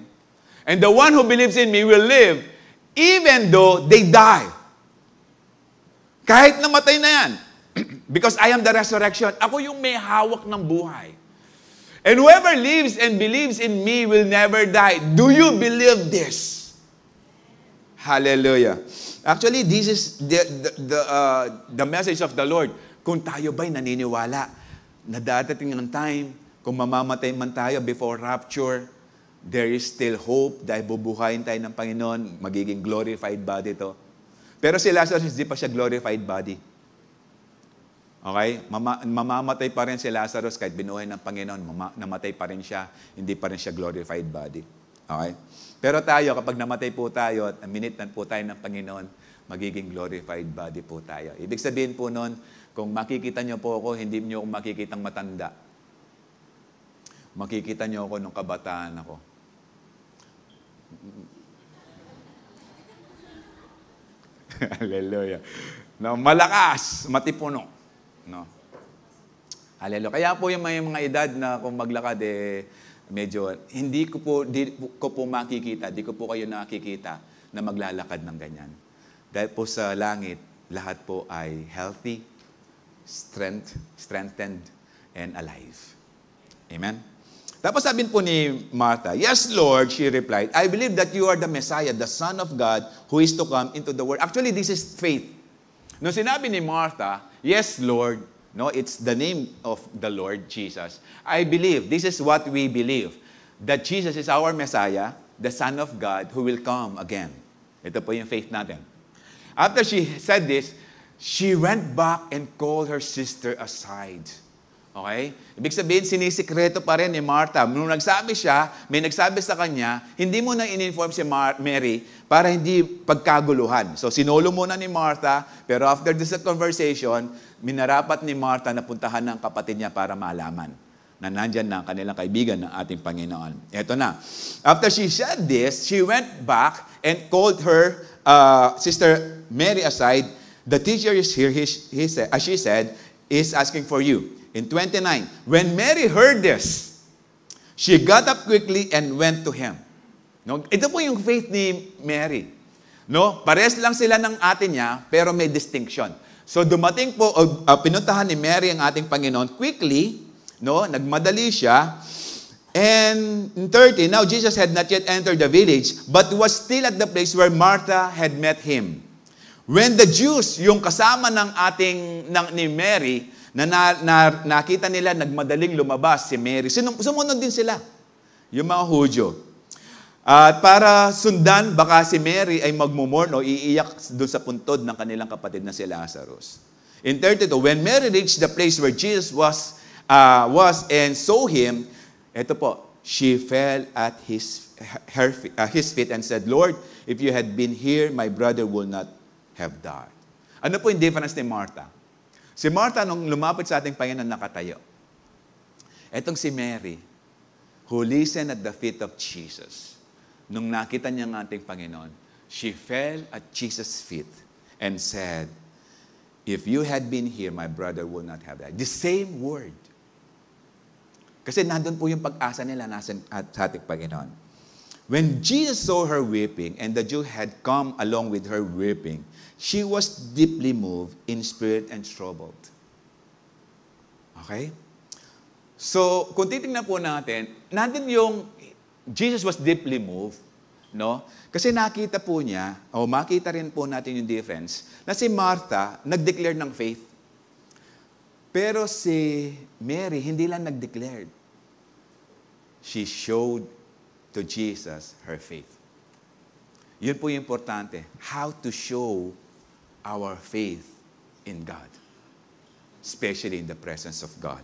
S1: And the one who believes in me will live, even though they die. Kahit namatay na yan. Because I am the resurrection. Ako yung may hawak ng buhay. And whoever lives and believes in me will never die. Do you believe this? Hallelujah. Actually, this is the message of the Lord. Kung tayo ba'y naniniwala na dadating ng time, kung mamamatay man tayo before rapture, there is still hope dahil bubuhayin tayo ng Panginoon, magiging glorified body to. Pero si Lazarus, hindi pa siya glorified body. Okay? Mamamatay pa rin si Lazarus kahit binuhay ng Panginoon, namatay pa rin siya, hindi pa rin siya glorified body. Okay? Pero tayo, kapag namatay po tayo at minitnan po tayo ng Panginoon, magiging glorified body po tayo. Ibig sabihin po nun, kung makikita niyo po ako, hindi niyo ako makikitang matanda. Makikita niyo ako nung kabataan ako. Hallelujah. No, malakas, matipuno. No. Hallelujah. Kaya po yung may mga edad na kung maglakad, medyo, di ko po makikita, di ko po kayo nakikita na maglalakad ng ganyan. Dahil po sa langit, lahat po ay healthy, strengthened, and alive. Amen? Tapos sabihin po ni Martha, "Yes, Lord," she replied, "I believe that you are the Messiah, the Son of God, who is to come into the world." Actually, this is faith. Nung sinabi ni Martha, "Yes, Lord," no, it's the name of the Lord Jesus. I believe, this is what we believe, that Jesus is our Messiah, the Son of God, who will come again. Ito po yung faith natin. After she said this, she went back and called her sister aside. Okay? Ibig sabihin, sinisikreto pa rin ni Martha. Nung nagsabi siya, may nagsabi sa kanya, hindi mo na in-inform si Mary para hindi pagkaguluhan. So, sinolo muna ni Martha, pero after this conversation, minarapat ni Martha na puntahan ng kapatid niya para malaman na nandyan na ang kanilang kaibigan ng ating Panginoon. Eto na. After she said this, she went back and called her sister Mary aside. "The teacher is here," she said, "is asking for you." In 29, when Mary heard this, she got up quickly and went to him. No? Ito po yung faith ni Mary. No? Pares lang sila ng atin niya, pero may distinction. So dumating po, pinuntahan ni Mary ang ating Panginoon quickly, no? Nagmadali siya. And in 30, now Jesus had not yet entered the village, but was still at the place where Martha had met him. When the Jews, yung kasama ni Mary, nakita nila nagmadaling lumabas si Mary, sumunod din sila, yung mga Hudyo. At para sundan, baka si Mary ay magmumorn o iiyak doon sa puntod ng kanilang kapatid na si Lazarus. In 32, when Mary reached the place where Jesus was and saw him, eto po, she fell at his feet and said, "Lord, if you had been here, my brother would not have died." Ano po yung difference ni Martha? Si Martha, nung lumapit sa ating Panginoon, nakatayo. Etong si Mary, who listened at the feet of Jesus, nung nakita niya ang ating Panginoon, she fell at Jesus' feet and said, "If you had been here, my brother would not have died." The same word. Kasi nandun po yung pag-asa nila sa ating Panginoon. When Jesus saw her weeping, and the Jew had come along with her weeping, she was deeply moved in spirit and troubled. Okay? So, kung titingnan po natin, nandun yung Jesus was deeply moved, no? Kasi nakita po niya, o makita rin po natin yung difference, na si Martha nag-declare ng faith. Pero si Mary, hindi lang nag-declared. She showed to Jesus her faith. Yun po yung importante. How to show our faith in God. Especially in the presence of God.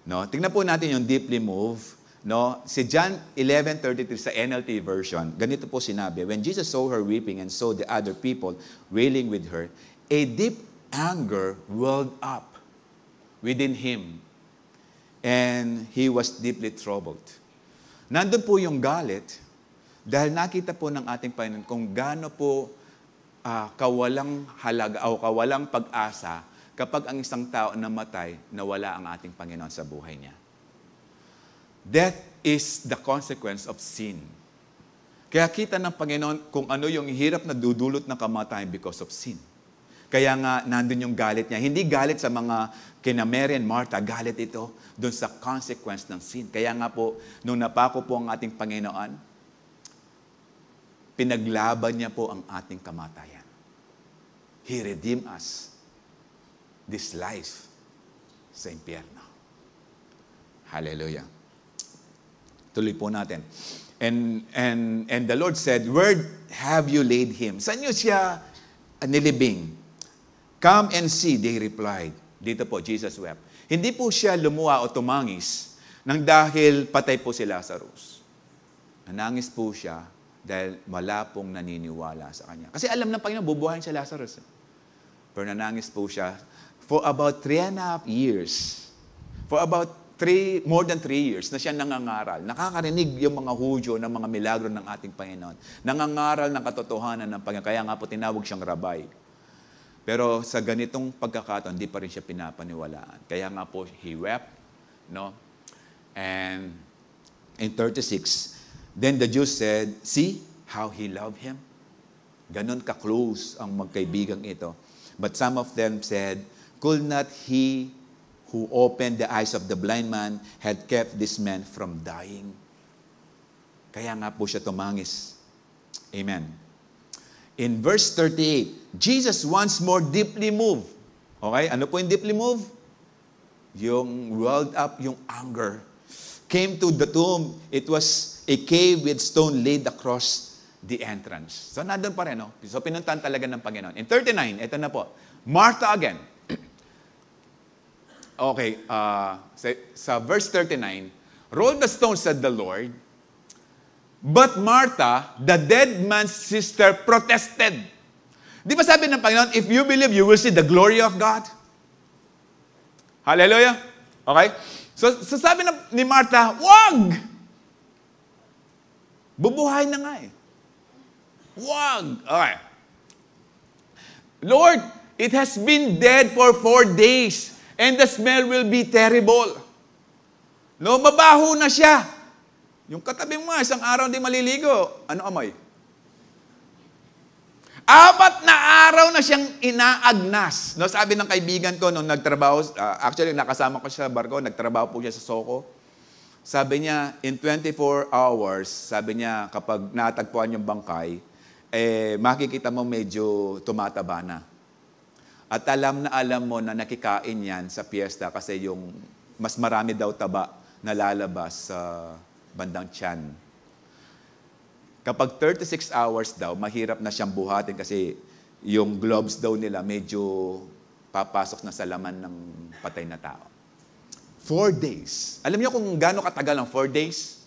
S1: No? Tingnan po natin yung deeply moved. No? Si John 11:33 sa NLT version, ganito po sinabi, "When Jesus saw her weeping and saw the other people wailing with her, a deep anger welled up within him, and he was deeply troubled." Nandun po yung galit dahil nakita po ng ating Panginoon kung gaano po kawalang halaga o kawalang pag-asa kapag ang isang tao namatay, nawala ang ating Panginoon sa buhay niya. Death is the consequence of sin. Kaya kita ng Panginoon kung ano yung hirap na dudulot ng kamatayan because of sin. Kaya nga, nandun yung galit niya. Hindi galit sa mga kina Mary and Martha, galit ito doon sa consequence ng sin. Kaya nga po, nung napako po ang ating Panginoon, pinaglaban niya po ang ating kamatayan. He redeemed us this life sa impyerno. Hallelujah. Tuloy po natin. And the Lord said, "Where have you laid him?" Saan niyo siya nilibing? "Come and see," they replied. Dito po, Jesus wept. Hindi po siya lumuha o tumangis nang dahil patay po si Lazarus. Nanangis po siya dahil wala pong naniniwala sa kanya. Kasi alam ng Panginoon, bubuhayin si Lazarus. Pero nanangis po siya for about 3.5 years. For about more than 3 years na siya nangangaral. Nakakarinig yung mga Hudyo ng mga milagro ng ating Panginoon. Nangangaral ng katotohanan ng Panginoon. Kaya nga po tinawag siyang rabay. Pero sa ganitong pagkakataon, hindi pa rin siya pinapaniwalaan. Kaya nga po, he wept. No? And in 36, then the Jews said, "See how he loved him?" Ganon ka-close ang magkaibigang ito. But some of them said, "Could not he who opened the eyes of the blind man had kept this man from dying?" Kaya nga po siya tumangis. Amen. In verse 38, Jesus once more deeply moved. Okay? Ano po yung deeply moved? Yung welled up, yung anger. Came to the tomb. It was a cave with stone laid across the entrance. So, nandun pa rin, no? So, pinuntahan talaga ng Panginoon. In 39, ito na po. Martha again. Okay, sa verse 39, "Roll the stone," said the Lord. But Martha, the dead man's sister, protested. Di ba sabi ng Panginoon, if you believe, you will see the glory of God? Hallelujah? Okay? So sabi ni Martha, wag! Bubuhay na nga eh. Wag! Okay. "Lord, it has been dead for 4 days, and the smell will be terrible." No, mabaho na siya. Yung katabi mo, isang araw hindi maliligo. Ano amoy? 4 na araw na siyang inaagnas. No, sabi ng kaibigan ko nung nagtrabaho, actually nakasama ko siya sa barko, nagtrabaho po siya sa Soko. Sabi niya, in 24 hours, sabi niya, kapag natagpuan yung bangkay, makikita mo medyo tumataba na. At alam mo na nakikain yan sa piyesta kasi yung mas marami daw taba na lalabas sa bandang tiyan. Kapag 36 hours daw, mahirap na siyang buhatin kasi yung gloves daw nila medyo papasok na sa laman ng patay na tao. 4 days. Alam niyo kung gaano katagal ang 4 days?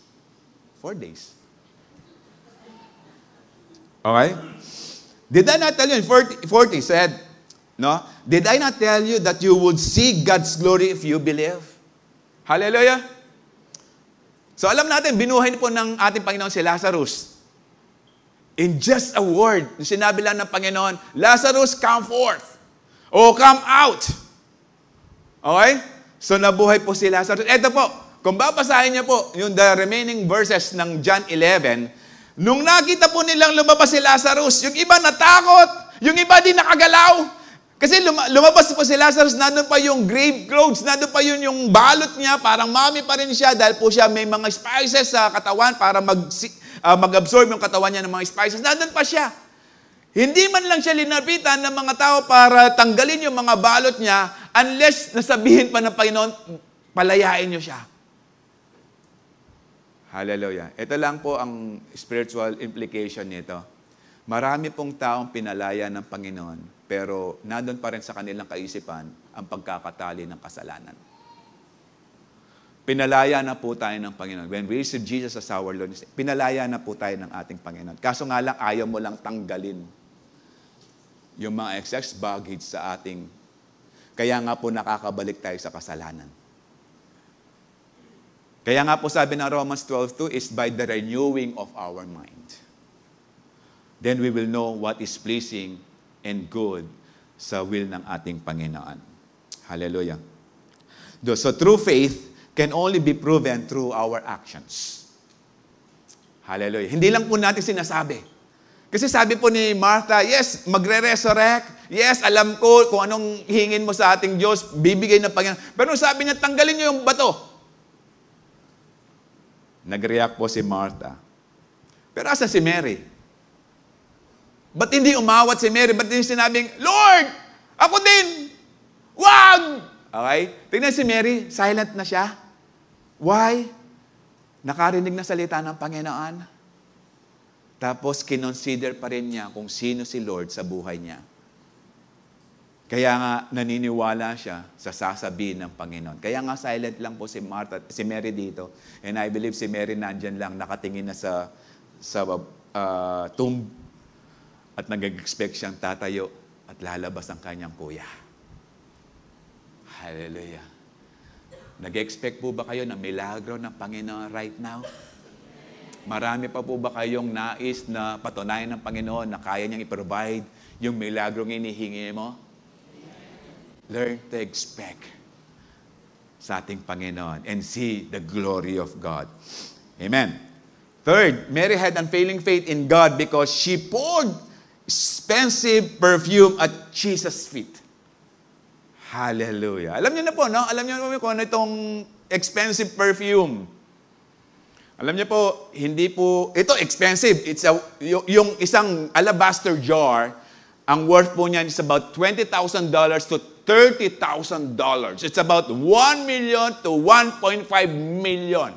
S1: 4 days. Okay? Did I not tell you in 40 said, no? Did I not tell you that you would see God's glory if you believe? Hallelujah! So alam natin, binuhay po ng ating Panginoon si Lazarus. In just a word, sinabi lang ng Panginoon, "Lazarus, come forth." O come out. Okay? So nabuhay po si Lazarus. Ito po, kung babasahin niyo po yung the remaining verses ng John 11, nung nakita po nilang lumabas si Lazarus, yung iba natakot, yung iba di nakagalaw. Kasi lumabas po si Lazarus, nandun pa yung grave clothes, nandun pa yung balot niya, parang mami pa rin siya dahil po siya may mga spices sa katawan para mag-absorb yung katawan niya ng mga spices. Nandun pa siya. Hindi man lang siya linapitan ng mga tao para tanggalin yung mga balot niya unless nasabihin pa ng Panginoon, palayain niyo siya. Hallelujah. Ito lang po ang spiritual implication nito. Marami pong taong pinalaya ng Panginoon, pero nandun pa rin sa kanilang kaisipan ang pagkakatali ng kasalanan. Pinalaya na po tayo ng Panginoon. When we receive Jesus as our Lord, pinalaya na po tayo ng ating Panginoon. Kaso nga lang, ayaw mo lang tanggalin yung mga excess baggage sa ating. Kaya nga po nakakabalik tayo sa kasalanan. Kaya nga po sabi ng Romans 12:2 is by the renewing of our mind. Then we will know what is pleasing and good sa will ng ating Panginoon. Hallelujah. So true faith can only be proven through our actions. Hallelujah. Hindi lang po natin sinasabi. Kasi sabi po ni Martha, yes, magre-resurrect. Yes, alam ko kung anong hingin mo sa ating Diyos, bibigay ng Panginoon. Pero sabi niya, tanggalin niyo yung bato. Nag-react po si Martha. Pero asa si Mary? Ba't hindi umawat si Mary? Ba't hindi sinabing, Lord, ako din! Wag! Okay? Tingnan si Mary, silent na siya. Why? Nakarinig na salita ng Panginoon. Tapos kinonsider pa rin niya kung sino si Lord sa buhay niya. Kaya nga naniniwala siya sa sasabihin ng Panginoon. Kaya nga silent lang po si Mary dito. And I believe si Mary nandyan lang, nakatingin na sa tomb at nag-expect siyang tatayo at lalabas ang kanyang kuya. Hallelujah. Nag-expect po ba kayo ng milagro ng Panginoon right now? Marami pa po ba kayong nais na patunayan ng Panginoon na kaya niyang i-provide yung milagrong inihingi mo? Learn to expect sa ating Panginoon and see the glory of God. Amen. Third, Mary had unfailing faith in God because she poured expensive perfume at Jesus' feet. Hallelujah. Alam niyo na po, no? Alam niyo na po kung ano itong expensive perfume. Alam niyo po, hindi po, ito expensive. It's yung isang alabaster jar, ang worth po niyan is about $20,000 to $30,000. It's about 1 million to 1.5 million.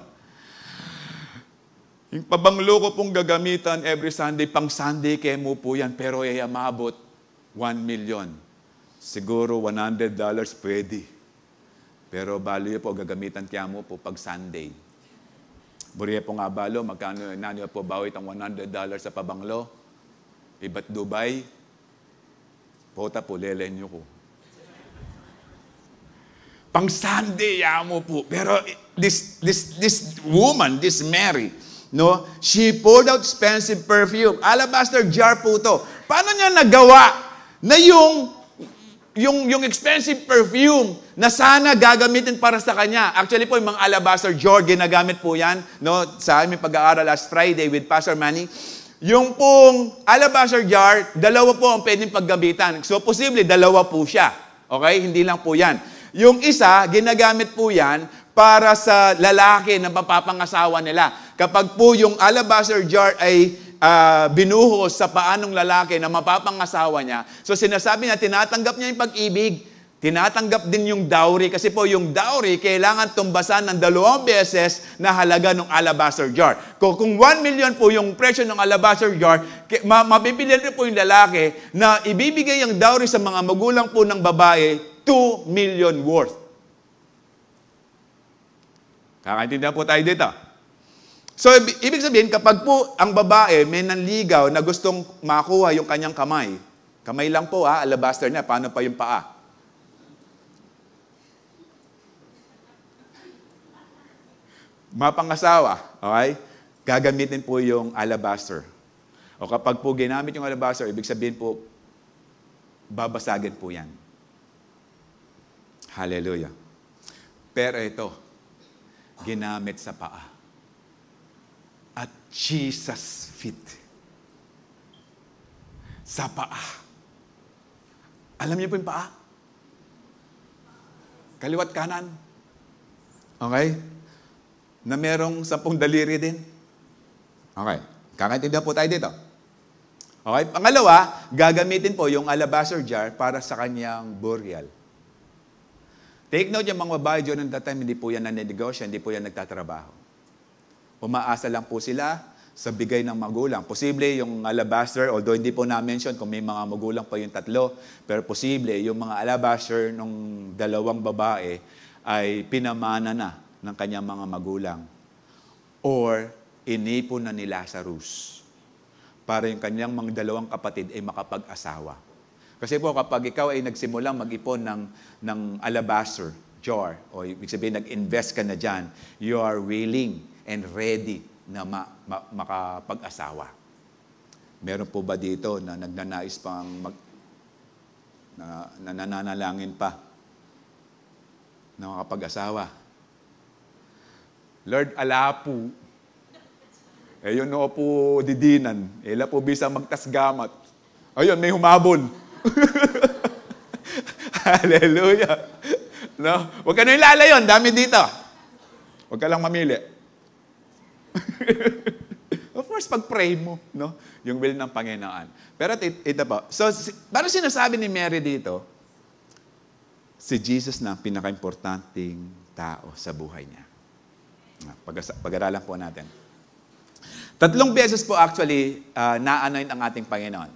S1: Yung pabanglo ko pong gagamitan every Sunday, pang Sunday kemo po yan, pero ay amabot 1 million. Siguro $100 pwede. Pero balo po, gagamitan kaya mo po pag Sunday. Buriya po nga balo, magkano nanyo po bawit ang $100 sa pabanglo? Iba't Dubai, pota po, lelen nyo ko. Pang Sunday, mo po. Pero this woman, this Mary, no, she poured out expensive perfume. Alabaster jar po to. Paano niya nagawa na yung expensive perfume na sana gagamitin para sa kanya? Actually po, yung mga alabaster jar, ginagamit po yan, no, sa aming pag-aaral last Friday with Pastor Manny. Yung pong alabaster jar, dalawa po ang pwedeng paggamitan. So, posible, dalawa po siya. Okay? Hindi lang po yan. Yung isa, ginagamit po yan para sa lalaki na mapapangasawa nila. Kapag po yung alabaster jar ay binuhos sa paanong lalaki na mapapangasawa niya, so sinasabi niya, tinatanggap niya yung pag-ibig, tinatanggap din yung dowry, kasi po yung dowry, kailangan tumbasan ng 2 beses na halaga ng alabaster jar. Kung 1 million po yung presyo ng alabaster jar, mapipilian rin po yung lalaki na ibibigay yung dowry sa mga magulang po ng babae, 2 million worth. Kakaintindihan po tayo dito. So, ibig sabihin, kapag po ang babae may nanligaw na gustong makuha yung kanyang kamay lang po alabaster na, paano pa yung paa? Mapangasawa, okay? Gagamitin po yung alabaster. O kapag po ginamit yung alabaster, ibig sabihin po, babasagin po yan. Hallelujah. Pero ito, ginamit sa paa. At Jesus' feet. Sa paa. Alam niyo po yung paa? Kaliwat kanan. Okay? Na merong 10 daliri din. Okay. Kakaintindihan po tayo dito. Okay? Pangalawa, gagamitin po yung alabaster jar para sa kanyang burial. Take note yung mga babae during that time, hindi po yan nanenegosyo, hindi po yan nagtatrabaho. Umaasa lang po sila sa bigay ng magulang. Posible yung alabaster, although hindi po na-mention kung may mga magulang pa yung 3, pero posible yung mga alabaster ng 2 babae ay pinamana na ng kanyang mga magulang. Or inipon na ni Lazarus para yung kanyang mga 2 kapatid ay makapag-asawa. Kasi po kapag ikaw ay nagsimulang mag-ipon ng alabaster jar, o ibig sabihin nag-invest ka na dyan, you are willing and ready na makapag-asawa. Meron po ba dito na nagnanais pang nananalangin pa na makapag-asawa? Lord, ala po. Yun no po didinan. Ela po bisa magtasgamat. Ayun, may humabol. Hallelujah. No? Huwag ka na ilalayon. Dami dito. Huwag ka lang mamili. Of course, pag-pray mo, no? Yung will ng Panginoon. Pero ito po. So, parang sinasabi ni Mary dito, si Jesus na ang pinaka-importanting tao sa buhay niya. Pag-aralan po natin. 3 beses po actually na-anoint ang ating Panginoon.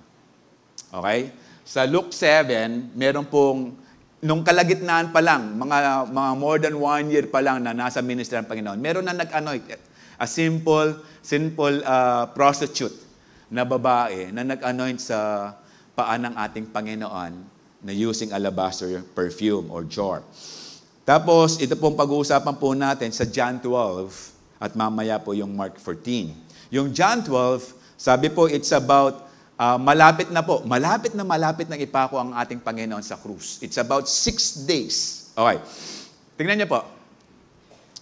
S1: Okay? Sa Luke 7, meron pong, nung kalagitnaan pa lang, mga more than 1 year pa lang na nasa ministry ng Panginoon, meron na nag-anoint. A simple prostitute na babae na nag-anoint sa paa ng ating Panginoon na using alabaster perfume or jar. Tapos, ito pong pag-uusapan po natin sa John 12 at mamaya po yung Mark 14. Yung John 12, sabi po, it's about malapit na ipako ang ating Panginoon sa krus. It's about 6 days. Okay. Tingnan niyo po.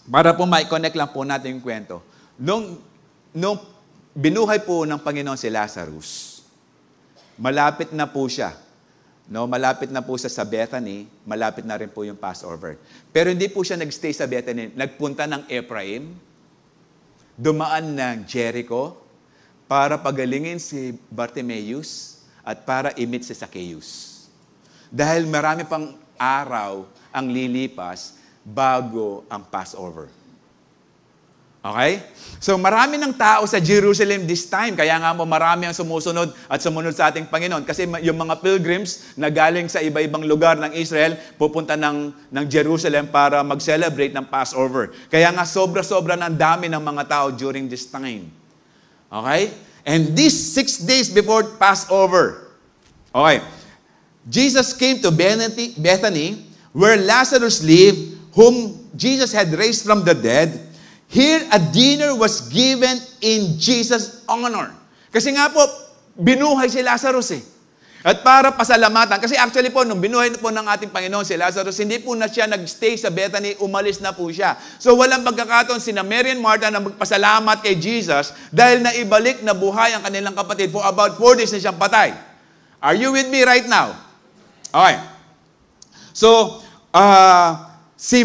S1: Para po ma-connect lang po natin yung kwento. Nung binuhay po ng Panginoon si Lazarus, malapit na po siya. No, malapit na po siya sa Bethany, malapit na rin po yung Passover. Pero hindi po siya nagstay sa Bethany. Nagpunta ng Ephraim, dumaan ng Jericho, para pagalingin si Bartimaeus at para imit si Zacchaeus. Dahil marami pang araw ang lilipas bago ang Passover. Okay? So marami ng tao sa Jerusalem this time. Kaya nga mo marami ang sumusunod at sumunod sa ating Panginoon. Kasi yung mga pilgrims na galing sa iba-ibang lugar ng Israel, pupunta ng Jerusalem para mag-celebrate ng Passover. Kaya nga sobra-sobra ng dami ng mga tao during this time. Okay? And these 6 days before Passover, okay, Jesus came to Bethany, where Lazarus lived, whom Jesus had raised from the dead. Here, a dinner was given in Jesus' honor. Kasi nga po, binuhay si Lazarus eh. At para pasalamatan, kasi actually po, nung binuhay po ng ating Panginoon si Lazarus, hindi po na siya nag-stay sa Bethany, umalis na po siya. So walang pagkakataon sina Mary and Martha na magpasalamat kay Jesus dahil naibalik na buhay ang kanilang kapatid for about 4 days na siyang patay. Are you with me right now? Okay. So, si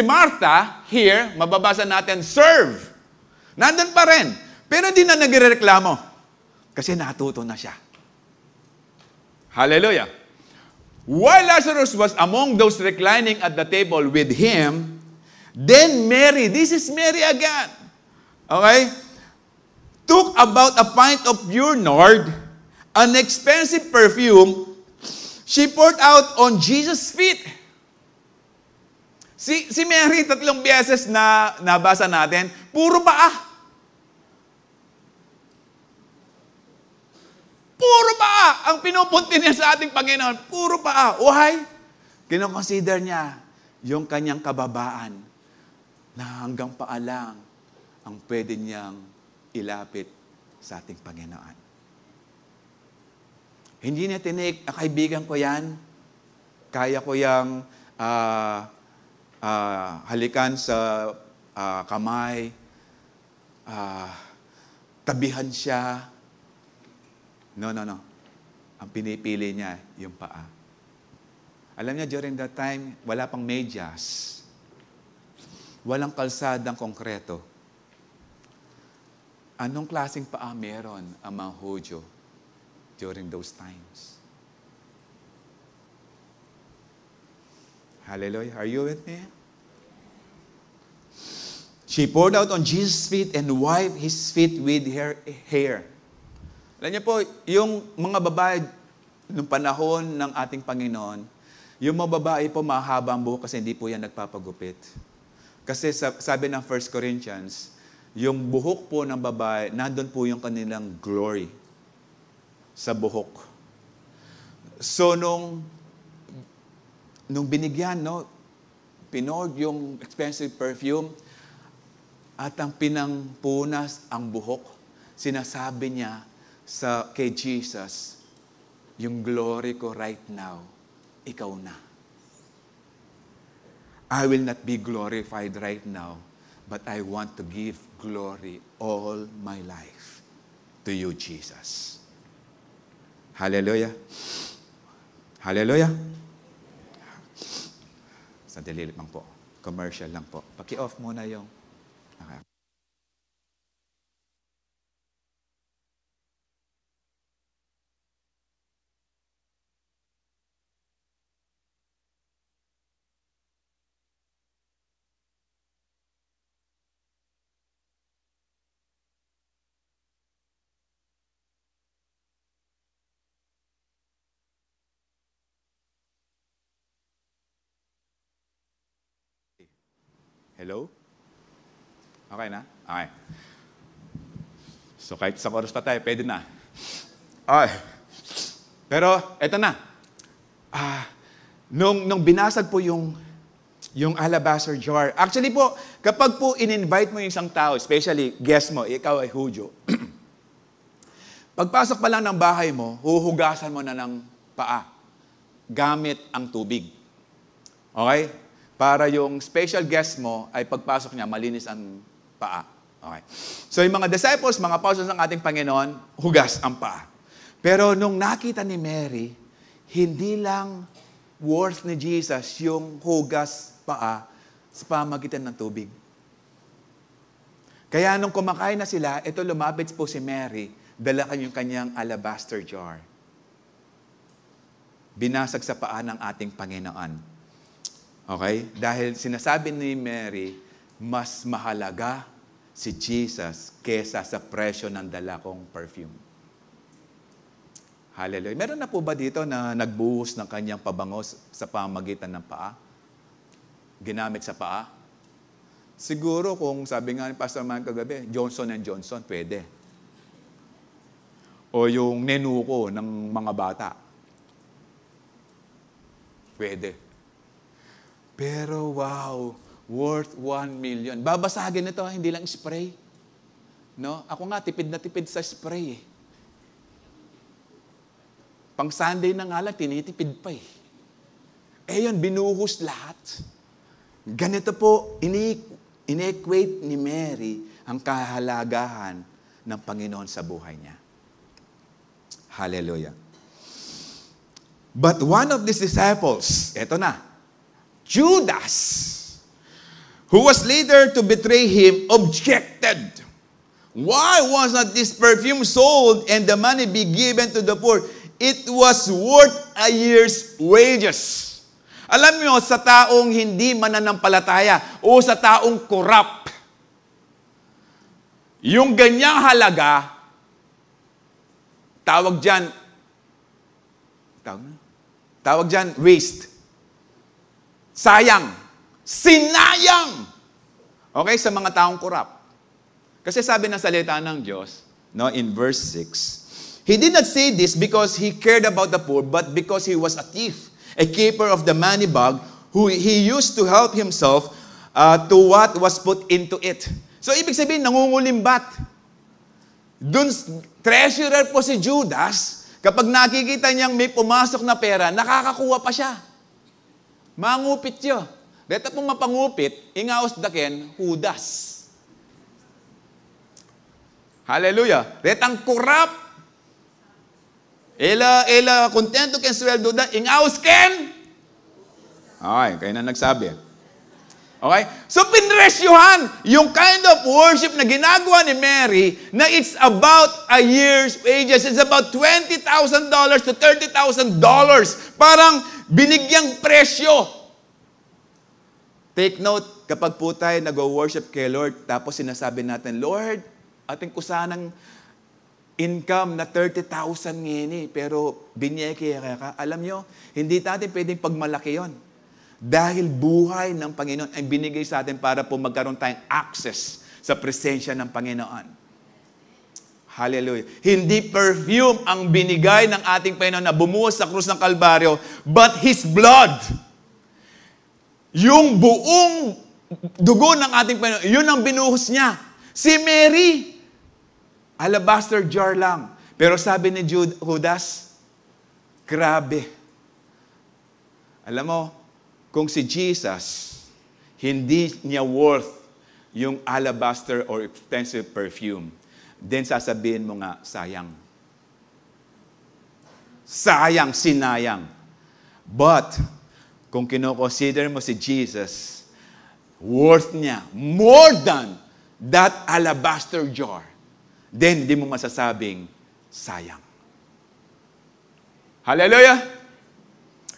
S1: Martha, here, mababasa natin, serve. Nandun pa rin. Pero hindi na nagrereklamo. Kasi natuto na siya. Hallelujah. While Lazarus was among those reclining at the table with him, then Mary, this is Mary again, okay, took about a pint of pure nard, an expensive perfume, she poured out on Jesus' feet. Si Mary, 3 beses na nabasa natin, puro paa. Puro paa ang pinupunti niya sa ating Panginoon. Puro paa. Why? Kinoconsider niya yung kanyang kababaan na hanggang paa lang ang pwede niyang ilapit sa ating Panginoon. Hindi niya tinik, kaibigan ko yan, kaya ko yang halikan sa kamay, tabihan siya. No. Ang pinipili niya, yung paa. Alam niya, during that time, wala pang medyas. Walang kalsadang konkreto. Anong klaseng paa meron ang mga Hudyo during those times? Hallelujah. Are you with me? She poured out on Jesus' feet and wiped his feet with her hair. Alam niyo po, yung mga babae nung panahon ng ating Panginoon, yung mga babae po mahaba ang buhok kasi hindi po yan nagpapagupit. Kasi sabi ng 1 Corinthians, yung buhok po ng babae, nandun po yung kanilang glory sa buhok. So nung binigyan, pinord yung expensive perfume at ang pinangpunas ang buhok, sinasabi niya kay Jesus, yung glory ko right now, ikaw na. I will not be glorified right now, but I want to give glory all my life to you, Jesus. Hallelujah. Hallelujah. Sandali lang po. Commercial lang po. Paki-off muna yung... Okay. Hello? Okay na? Okay. So kahit isang oras pa tayo, pwede na. Okay. Pero, eto na. Nung binasag po yung alabaster jar. Actually po, kapag po in-invite mo yung isang tao, especially guest mo, ikaw ay Hudyo, pagpasok pa lang ng bahay mo, huhugasan mo na ng paa gamit ang tubig. Okay? Para yung special guest mo ay pagpasok niya, malinis ang paa. Okay. So yung mga disciples, mga apostles ng ating Panginoon, hugas ang paa. Pero nung nakita ni Mary, hindi lang worth ni Jesus yung hugas paa sa pamagitan ng tubig. Kaya nung kumakain na sila, ito lumapit po si Mary, dala yung kanyang alabaster jar. Binasag sa paa ng ating Panginoon. Okay? Dahil sinasabi ni Mary, mas mahalaga si Jesus kesa sa presyo ng dala kong perfume. Hallelujah. Meron na po ba dito na nagbuhos ng kanyang pabangos sa pamagitan ng paa? Ginamit sa paa? Siguro kung sabi nga ni Pastor Man kagabi, Johnson & Johnson, pwede. O yung nenuko ng mga bata. Pwede. Pero wow, worth 1 million. Babasagin ito, hindi lang spray. No? Ako nga, tipid na tipid sa spray. Pang Sunday na nga lang, tinitipid pa eh. Eh yun, binuhos lahat. Ganito po, ini-equate ni Mary ang kahalagahan ng Panginoon sa buhay niya. Hallelujah. But one of these disciples, eto na, Judas, who was later to betray him, objected. Why was not this perfume sold and the money be given to the poor? It was worth a year's wages. Alam niyo, sa taong hindi mananampalataya o sa taong corrupt, yung ganyang halaga, tawag dyan, waste. Sayang. Sinayang. Okay, sa mga taong corrupt. Kasi sabi ng salita ng Diyos, no, in verse 6, He did not say this because He cared about the poor, but because He was a thief, a keeper of the money bag, who He used to help Himself to what was put into it. So, ibig sabihin, nangungulimbat. Dun, treasurer po si Judas, kapag nakikita niyang may pumasok na pera, nakakakuha pa siya. Mangupit yun. Dito pong mapangupit, ingaos daken, Judas. Hallelujah. Retang kurap. Ela, kontento ken sweldo da, ingaos ken. Okay, kayo na nagsabi. Okay? So, pinresyuhan yung kind of worship na ginagawa ni Mary na it's about a year's wages. It's about $20,000 to $30,000. Parang binigyang presyo. Take note, kapag po tayo nag-worship kay Lord, tapos sinasabi natin, Lord, ating kusanang income na 30,000 ngini, pero binyeke ka. Alam nyo, hindi natin pwedeng pagmalaki yon. Dahil buhay ng Panginoon ay binigay sa atin para po magkaroon tayong access sa presensya ng Panginoon. Hallelujah. Hindi perfume ang binigay ng ating Panginoon na bumuhos sa krus ng Kalbaryo, but His blood. Yung buong dugo ng ating Panginoon, yun ang binuhos niya. Si Mary, alabaster jar lang. Pero sabi ni Judas, grabe. Alam mo, kung si Jesus, hindi niya worth yung alabaster or expensive perfume, then sasabihin mo nga, sayang. Sayang, sinayang. But, kung kinoconsider mo si Jesus, worth niya more than that alabaster jar, then di mo masasabing, sayang. Hallelujah!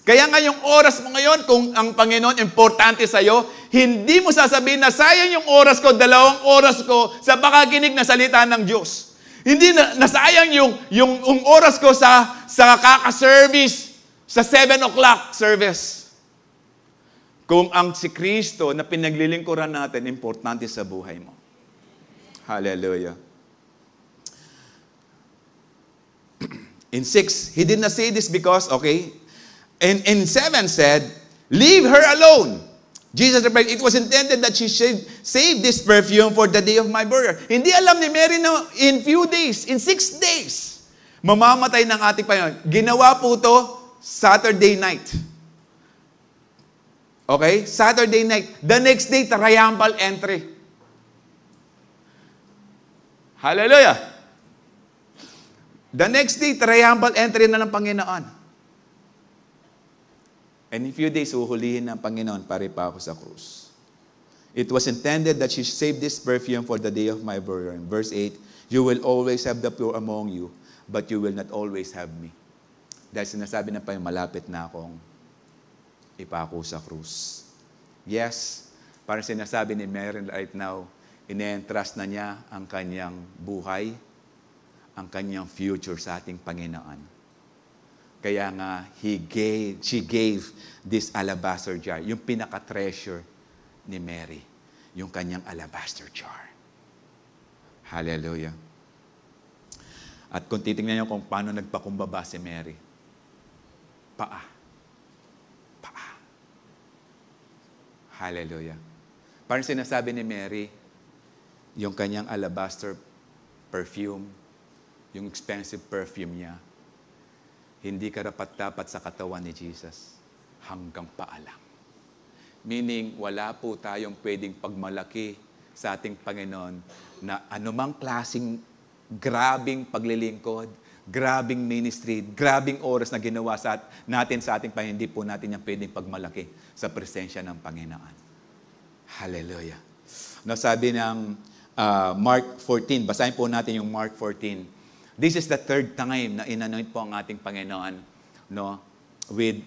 S1: Kaya ngayong oras mo ngayon, kung ang Panginoon importante sa'yo, hindi mo sasabihin na sayang yung oras ko, 2 oras ko sa pakakinig na salita ng Diyos. Hindi na nasayang yung oras ko sa kaka-service, sa 7 o'clock service. kung ang si Kristo na pinaglilingkuran natin, importante sa buhay mo. Hallelujah. In 6, he did not say this because, okay, and in 7 said, leave her alone. Jesus replied, it was intended that she should save this perfume for the day of my burial. Hindi alam ni Mary na in few days, in 6 days, mamamatay ng ating Panginoon. Ginawa po to Saturday night. Okay? Saturday night. The next day, triumphal entry. Hallelujah! The next day, triumphal entry na ng Panginoon. And in few days, uhulihin ng Panginoon, paripa ako sa krus. It was intended that she save this perfume for the day of my burial. Verse 8, you will always have the pure among you, but you will not always have me. Dahil sinasabi ng Panginoon, malapit na akong ipako sa krus. Yes, parang sinasabi ni Mary right now, ine-entrust na niya ang kanyang buhay, ang kanyang future sa ating Panginoon. Kaya nga, she gave this alabaster jar, yung pinaka-treasure ni Mary, yung kanyang alabaster jar. Hallelujah. At kung titingnan niyo kung paano nagpakumbaba si Mary, paa. Hallelujah. Parang sinasabi ni Mary, yung kanyang alabaster perfume, yung expensive perfume niya, hindi karapat-dapat sa katawan ni Jesus, hanggang paa lang. Meaning, wala po tayong pwedeng pagmalaki sa ating Panginoon na anumang klaseng grabing paglilingkod, grabing ministry, grabing oras na ginawa natin sa ating Panginoon, hindi po natin yan pwedeng pagmalaki sa presensya ng Panginoon. Hallelujah. Nasabi ng Mark 14, basahin po natin yung Mark 14. This is the third time na inanoint po ang ating Panginoon, no, with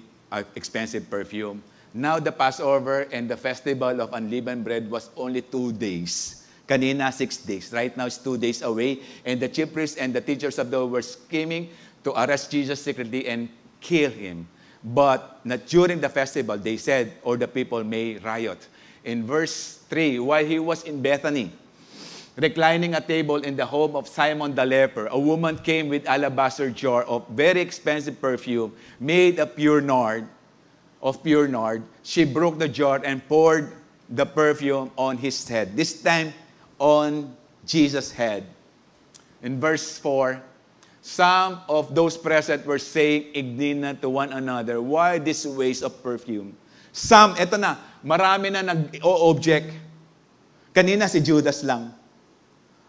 S1: expensive perfume. Now the Passover and the festival of unleavened bread was only 2 days. Kanina, 6 days. Right now, it's 2 days away. And the chief priests and the teachers of the law were scheming to arrest Jesus secretly and kill him. But not during the festival, they said, or the people may riot. In verse 3, while he was in Bethany, reclining at table in the home of Simon the leper, a woman came with alabaster jar of very expensive perfume made of pure nard. She broke the jar and poured the perfume on his head. This time, on Jesus' head. In verse 4, some of those present were saying indignant to one another, why this waste of perfume? Some, eto na, marami na nag-o-object. Kanina si Judas lang.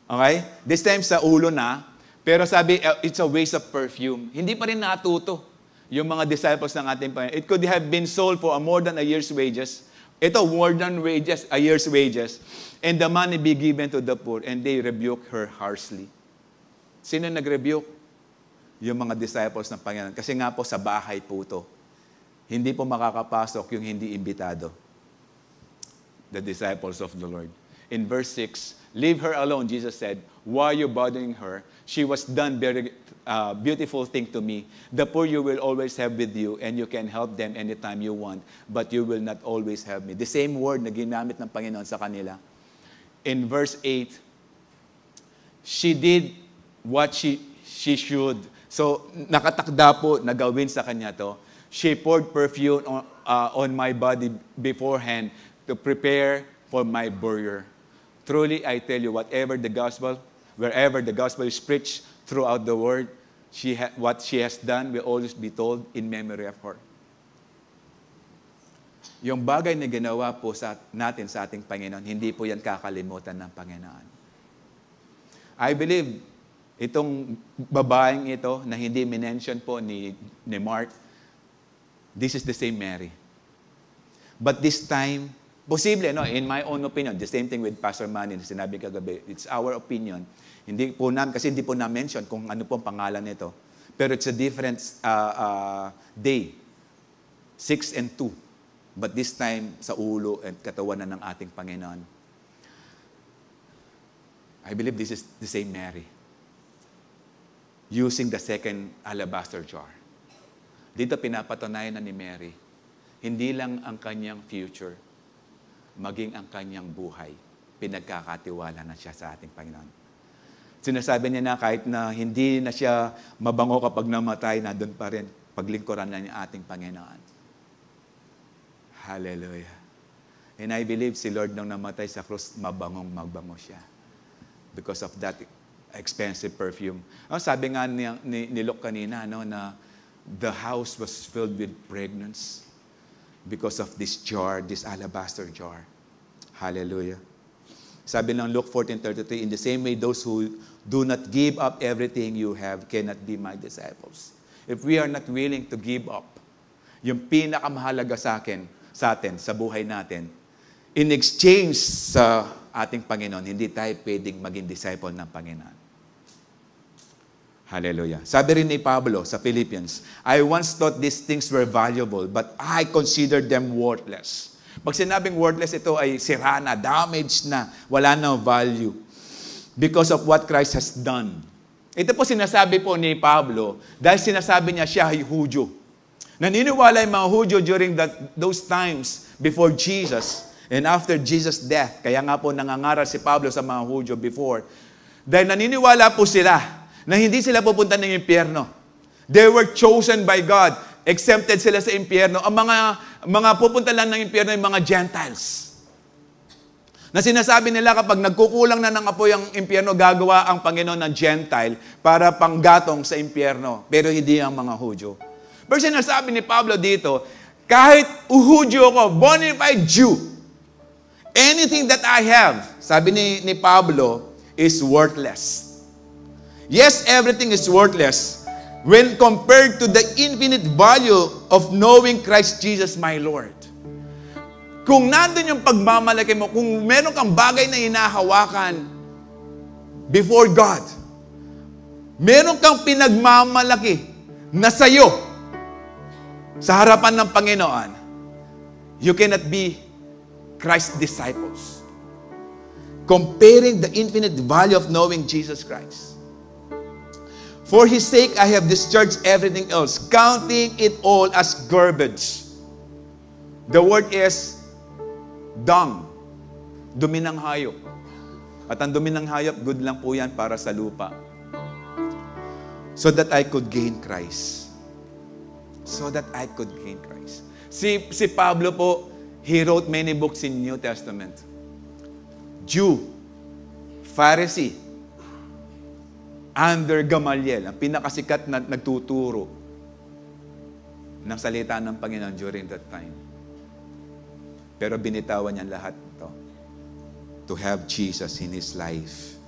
S1: Okay? This time sa ulo na, pero sabi, it's a waste of perfume. Hindi pa rin natuto yung mga disciples ng ating Panginoon. It could have been sold for more than a year's wages. Ito, more than wages, a year's wages. And the money be given to the poor. And they rebuke her harshly. Sino nag-rebuke? Yung mga disciples ng Panginoon. Kasi nga po, sa bahay po ito. Hindi po makakapasok yung hindi imbitado. The disciples of the Lord. In verse 6, leave her alone, Jesus said. Why are you bothering her? She was done very beautiful thing to me. The poor you will always have with you, and you can help them anytime you want, but you will not always have me. The same word na ginamit ng Panginoon sa kanila. In verse 8, she did what she should. So, nakatakda po na gawin sa kanya to. She poured perfume on my body beforehand to prepare for my burial. Truly, I tell you, wherever the gospel is preached throughout the world, what she has done will always be told in memory of her. Yung bagay na ginawa po natin sa ating Panginoon, hindi po yan kakalimutan ng Panginoon. I believe, itong babaeng ito na hindi minention po ni Mark, this is the same Mary. But this time, posible, no? In my own opinion, the same thing with Pastor Manny na sinabi kagabi, it's our opinion. Hindi po kasi hindi po na-mention kung ano pong pangalan nito. Pero it's a different day. 6 and 2. But this time, sa ulo at katawan na ng ating Panginoon. I believe this is the same Mary. Using the second alabaster jar. Dito pinapatunayan na ni Mary hindi lang ang kanyang future, maging ang kanyang buhay, pinagkakatiwala na siya sa ating Panginoon. Sinasabi niya na kahit na hindi na siya mabango kapag namatay, nandun pa rin, paglingkuran na niya ating Panginoon. Hallelujah. And I believe si Lord nung namatay sa krus, mabango siya. Because of that expensive perfume. Sabi nga ni Luke kanina, na the house was filled with fragrance because of this jar, this alabaster jar. Hallelujah. Sabi ng Luke 14:33, in the same way, those who do not give up everything you have cannot be my disciples. If we are not willing to give up, yung pinakamahalaga sa atin, sa buhay natin, in exchange sa ating Panginoon, hindi tayo pwedeng maging disciple ng Panginoon. Hallelujah. Sabi rin ni Pablo sa Philippians, I once thought these things were valuable, but I considered them worthless. Pag sinabing worthless, ito ay sira na, damaged na, wala na value. Because of what Christ has done. Ito po sinasabi po ni Pablo, dahil sinasabi niya siya ay Hudyo. Naniniwala yung mga Hudyo during those times before Jesus and after Jesus' death. Kaya nga po nangangaral si Pablo sa mga Hudyo before. Dahil naniniwala po sila na hindi sila pupunta ng impyerno. They were chosen by God. Exempted sila sa impyerno. Ang mga pupunta lang ng impyerno ay mga Gentiles. Na sinasabi nila kapag nagkukulang na ng apoy ang impyerno, gagawa ang Panginoon ng Gentile para panggatong sa impyerno. Pero hindi ang mga Hudyo. Pero sinasabi ni Pablo dito, kahit Hudyo ko, bona fide Jew, anything that I have, sabi ni Pablo, is worthless. Yes, everything is worthless when compared to the infinite value of knowing Christ Jesus my Lord. Kung nandun yung pagmamalaki mo, kung meron kang bagay na hinahawakan before God, meron kang pinagmamalaki na sa'yo sa harapan ng Panginoon, you cannot be Christ's disciples. Comparing the infinite value of knowing Jesus Christ. For His sake, I have discharged everything else, counting it all as garbage. The word is dung, dumi ng hayop. At ang dumi ng hayop, good lang po yan para sa lupa. So that I could gain Christ. So that I could gain Christ. Si Pablo po, he wrote many books in New Testament. Jew, Pharisee, under Gamaliel, ang pinakasikat na nagtuturo ng salita ng Panginoon during that time. Pero binitawan niya lahat ito to have Jesus in his life.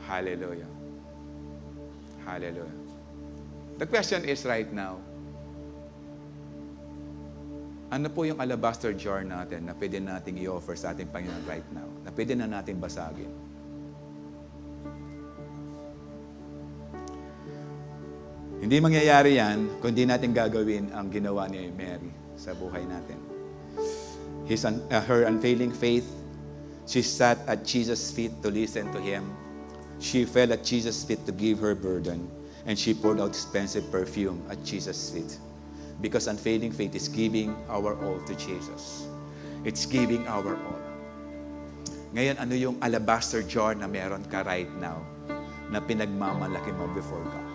S1: Hallelujah. Hallelujah. The question is right now, ano po yung alabaster jar natin na pwede nating i-offer sa ating Panginoon right now? Na pwede na nating basagin? Hindi mangyayari yan kung hindi natin gagawin ang ginawa ni Mary sa buhay natin. Her unfailing faith, she sat at Jesus' feet to listen to Him. She fell at Jesus' feet to give her burden. And she poured out expensive perfume at Jesus' feet. Because unfailing faith is giving our all to Jesus. It's giving our all. Ngayon, ano yung alabaster jar na meron ka right now na pinagmamalaki mo before God?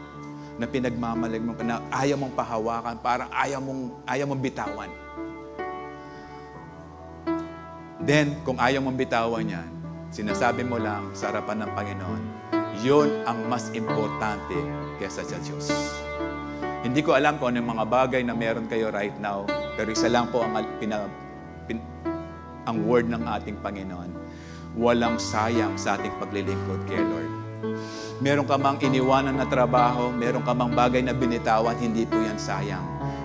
S1: Na pinagmamalag mo, na ayaw mong pahawakan, para ayaw mong bitawan. Then, kung ayaw mong bitawan yan, sinasabi mo lang sa harapan ng Panginoon, yun ang mas importante kaysa sa Diyos. Hindi ko alam kung ano yung mga bagay na meron kayo right now, pero isa lang po ang word ng ating Panginoon. Walang sayang sa ating paglilingkod kay Lord. Meron ka mang iniwanan na trabaho, meron ka mang bagay na binitawan, hindi po yan sayang.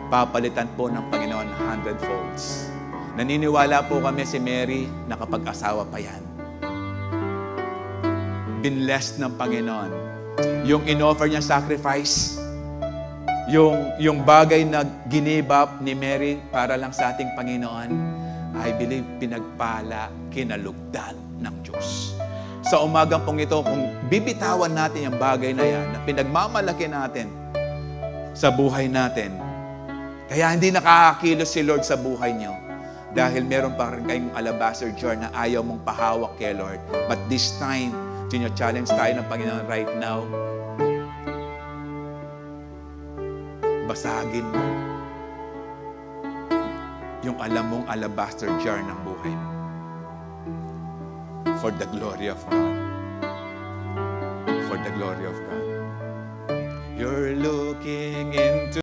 S1: Papalitan po ng Panginoon 100-folds. Naniniwala po kami si Mary na kapag-asawa pa yan. Binlessed ng Panginoon. Yung in-offer niya sacrifice, yung bagay na ginibap ni Mary para lang sa ating Panginoon, I believe pinagpala, kinalugdan ng Diyos. Sa umagang pong ito, kung bibitawan natin yung bagay na yan, na pinagmamalaki natin sa buhay natin, Kaya hindi nakakakilos si Lord sa buhay niyo. Dahil meron pa rin kayong alabaster jar na ayaw mong pahawak kay Lord. But this time, challenge tayo ng Panginoon right now. Basagin mo yung alam mong alabaster jar ng buhay mo. For the glory of God. For the glory of God. You're looking into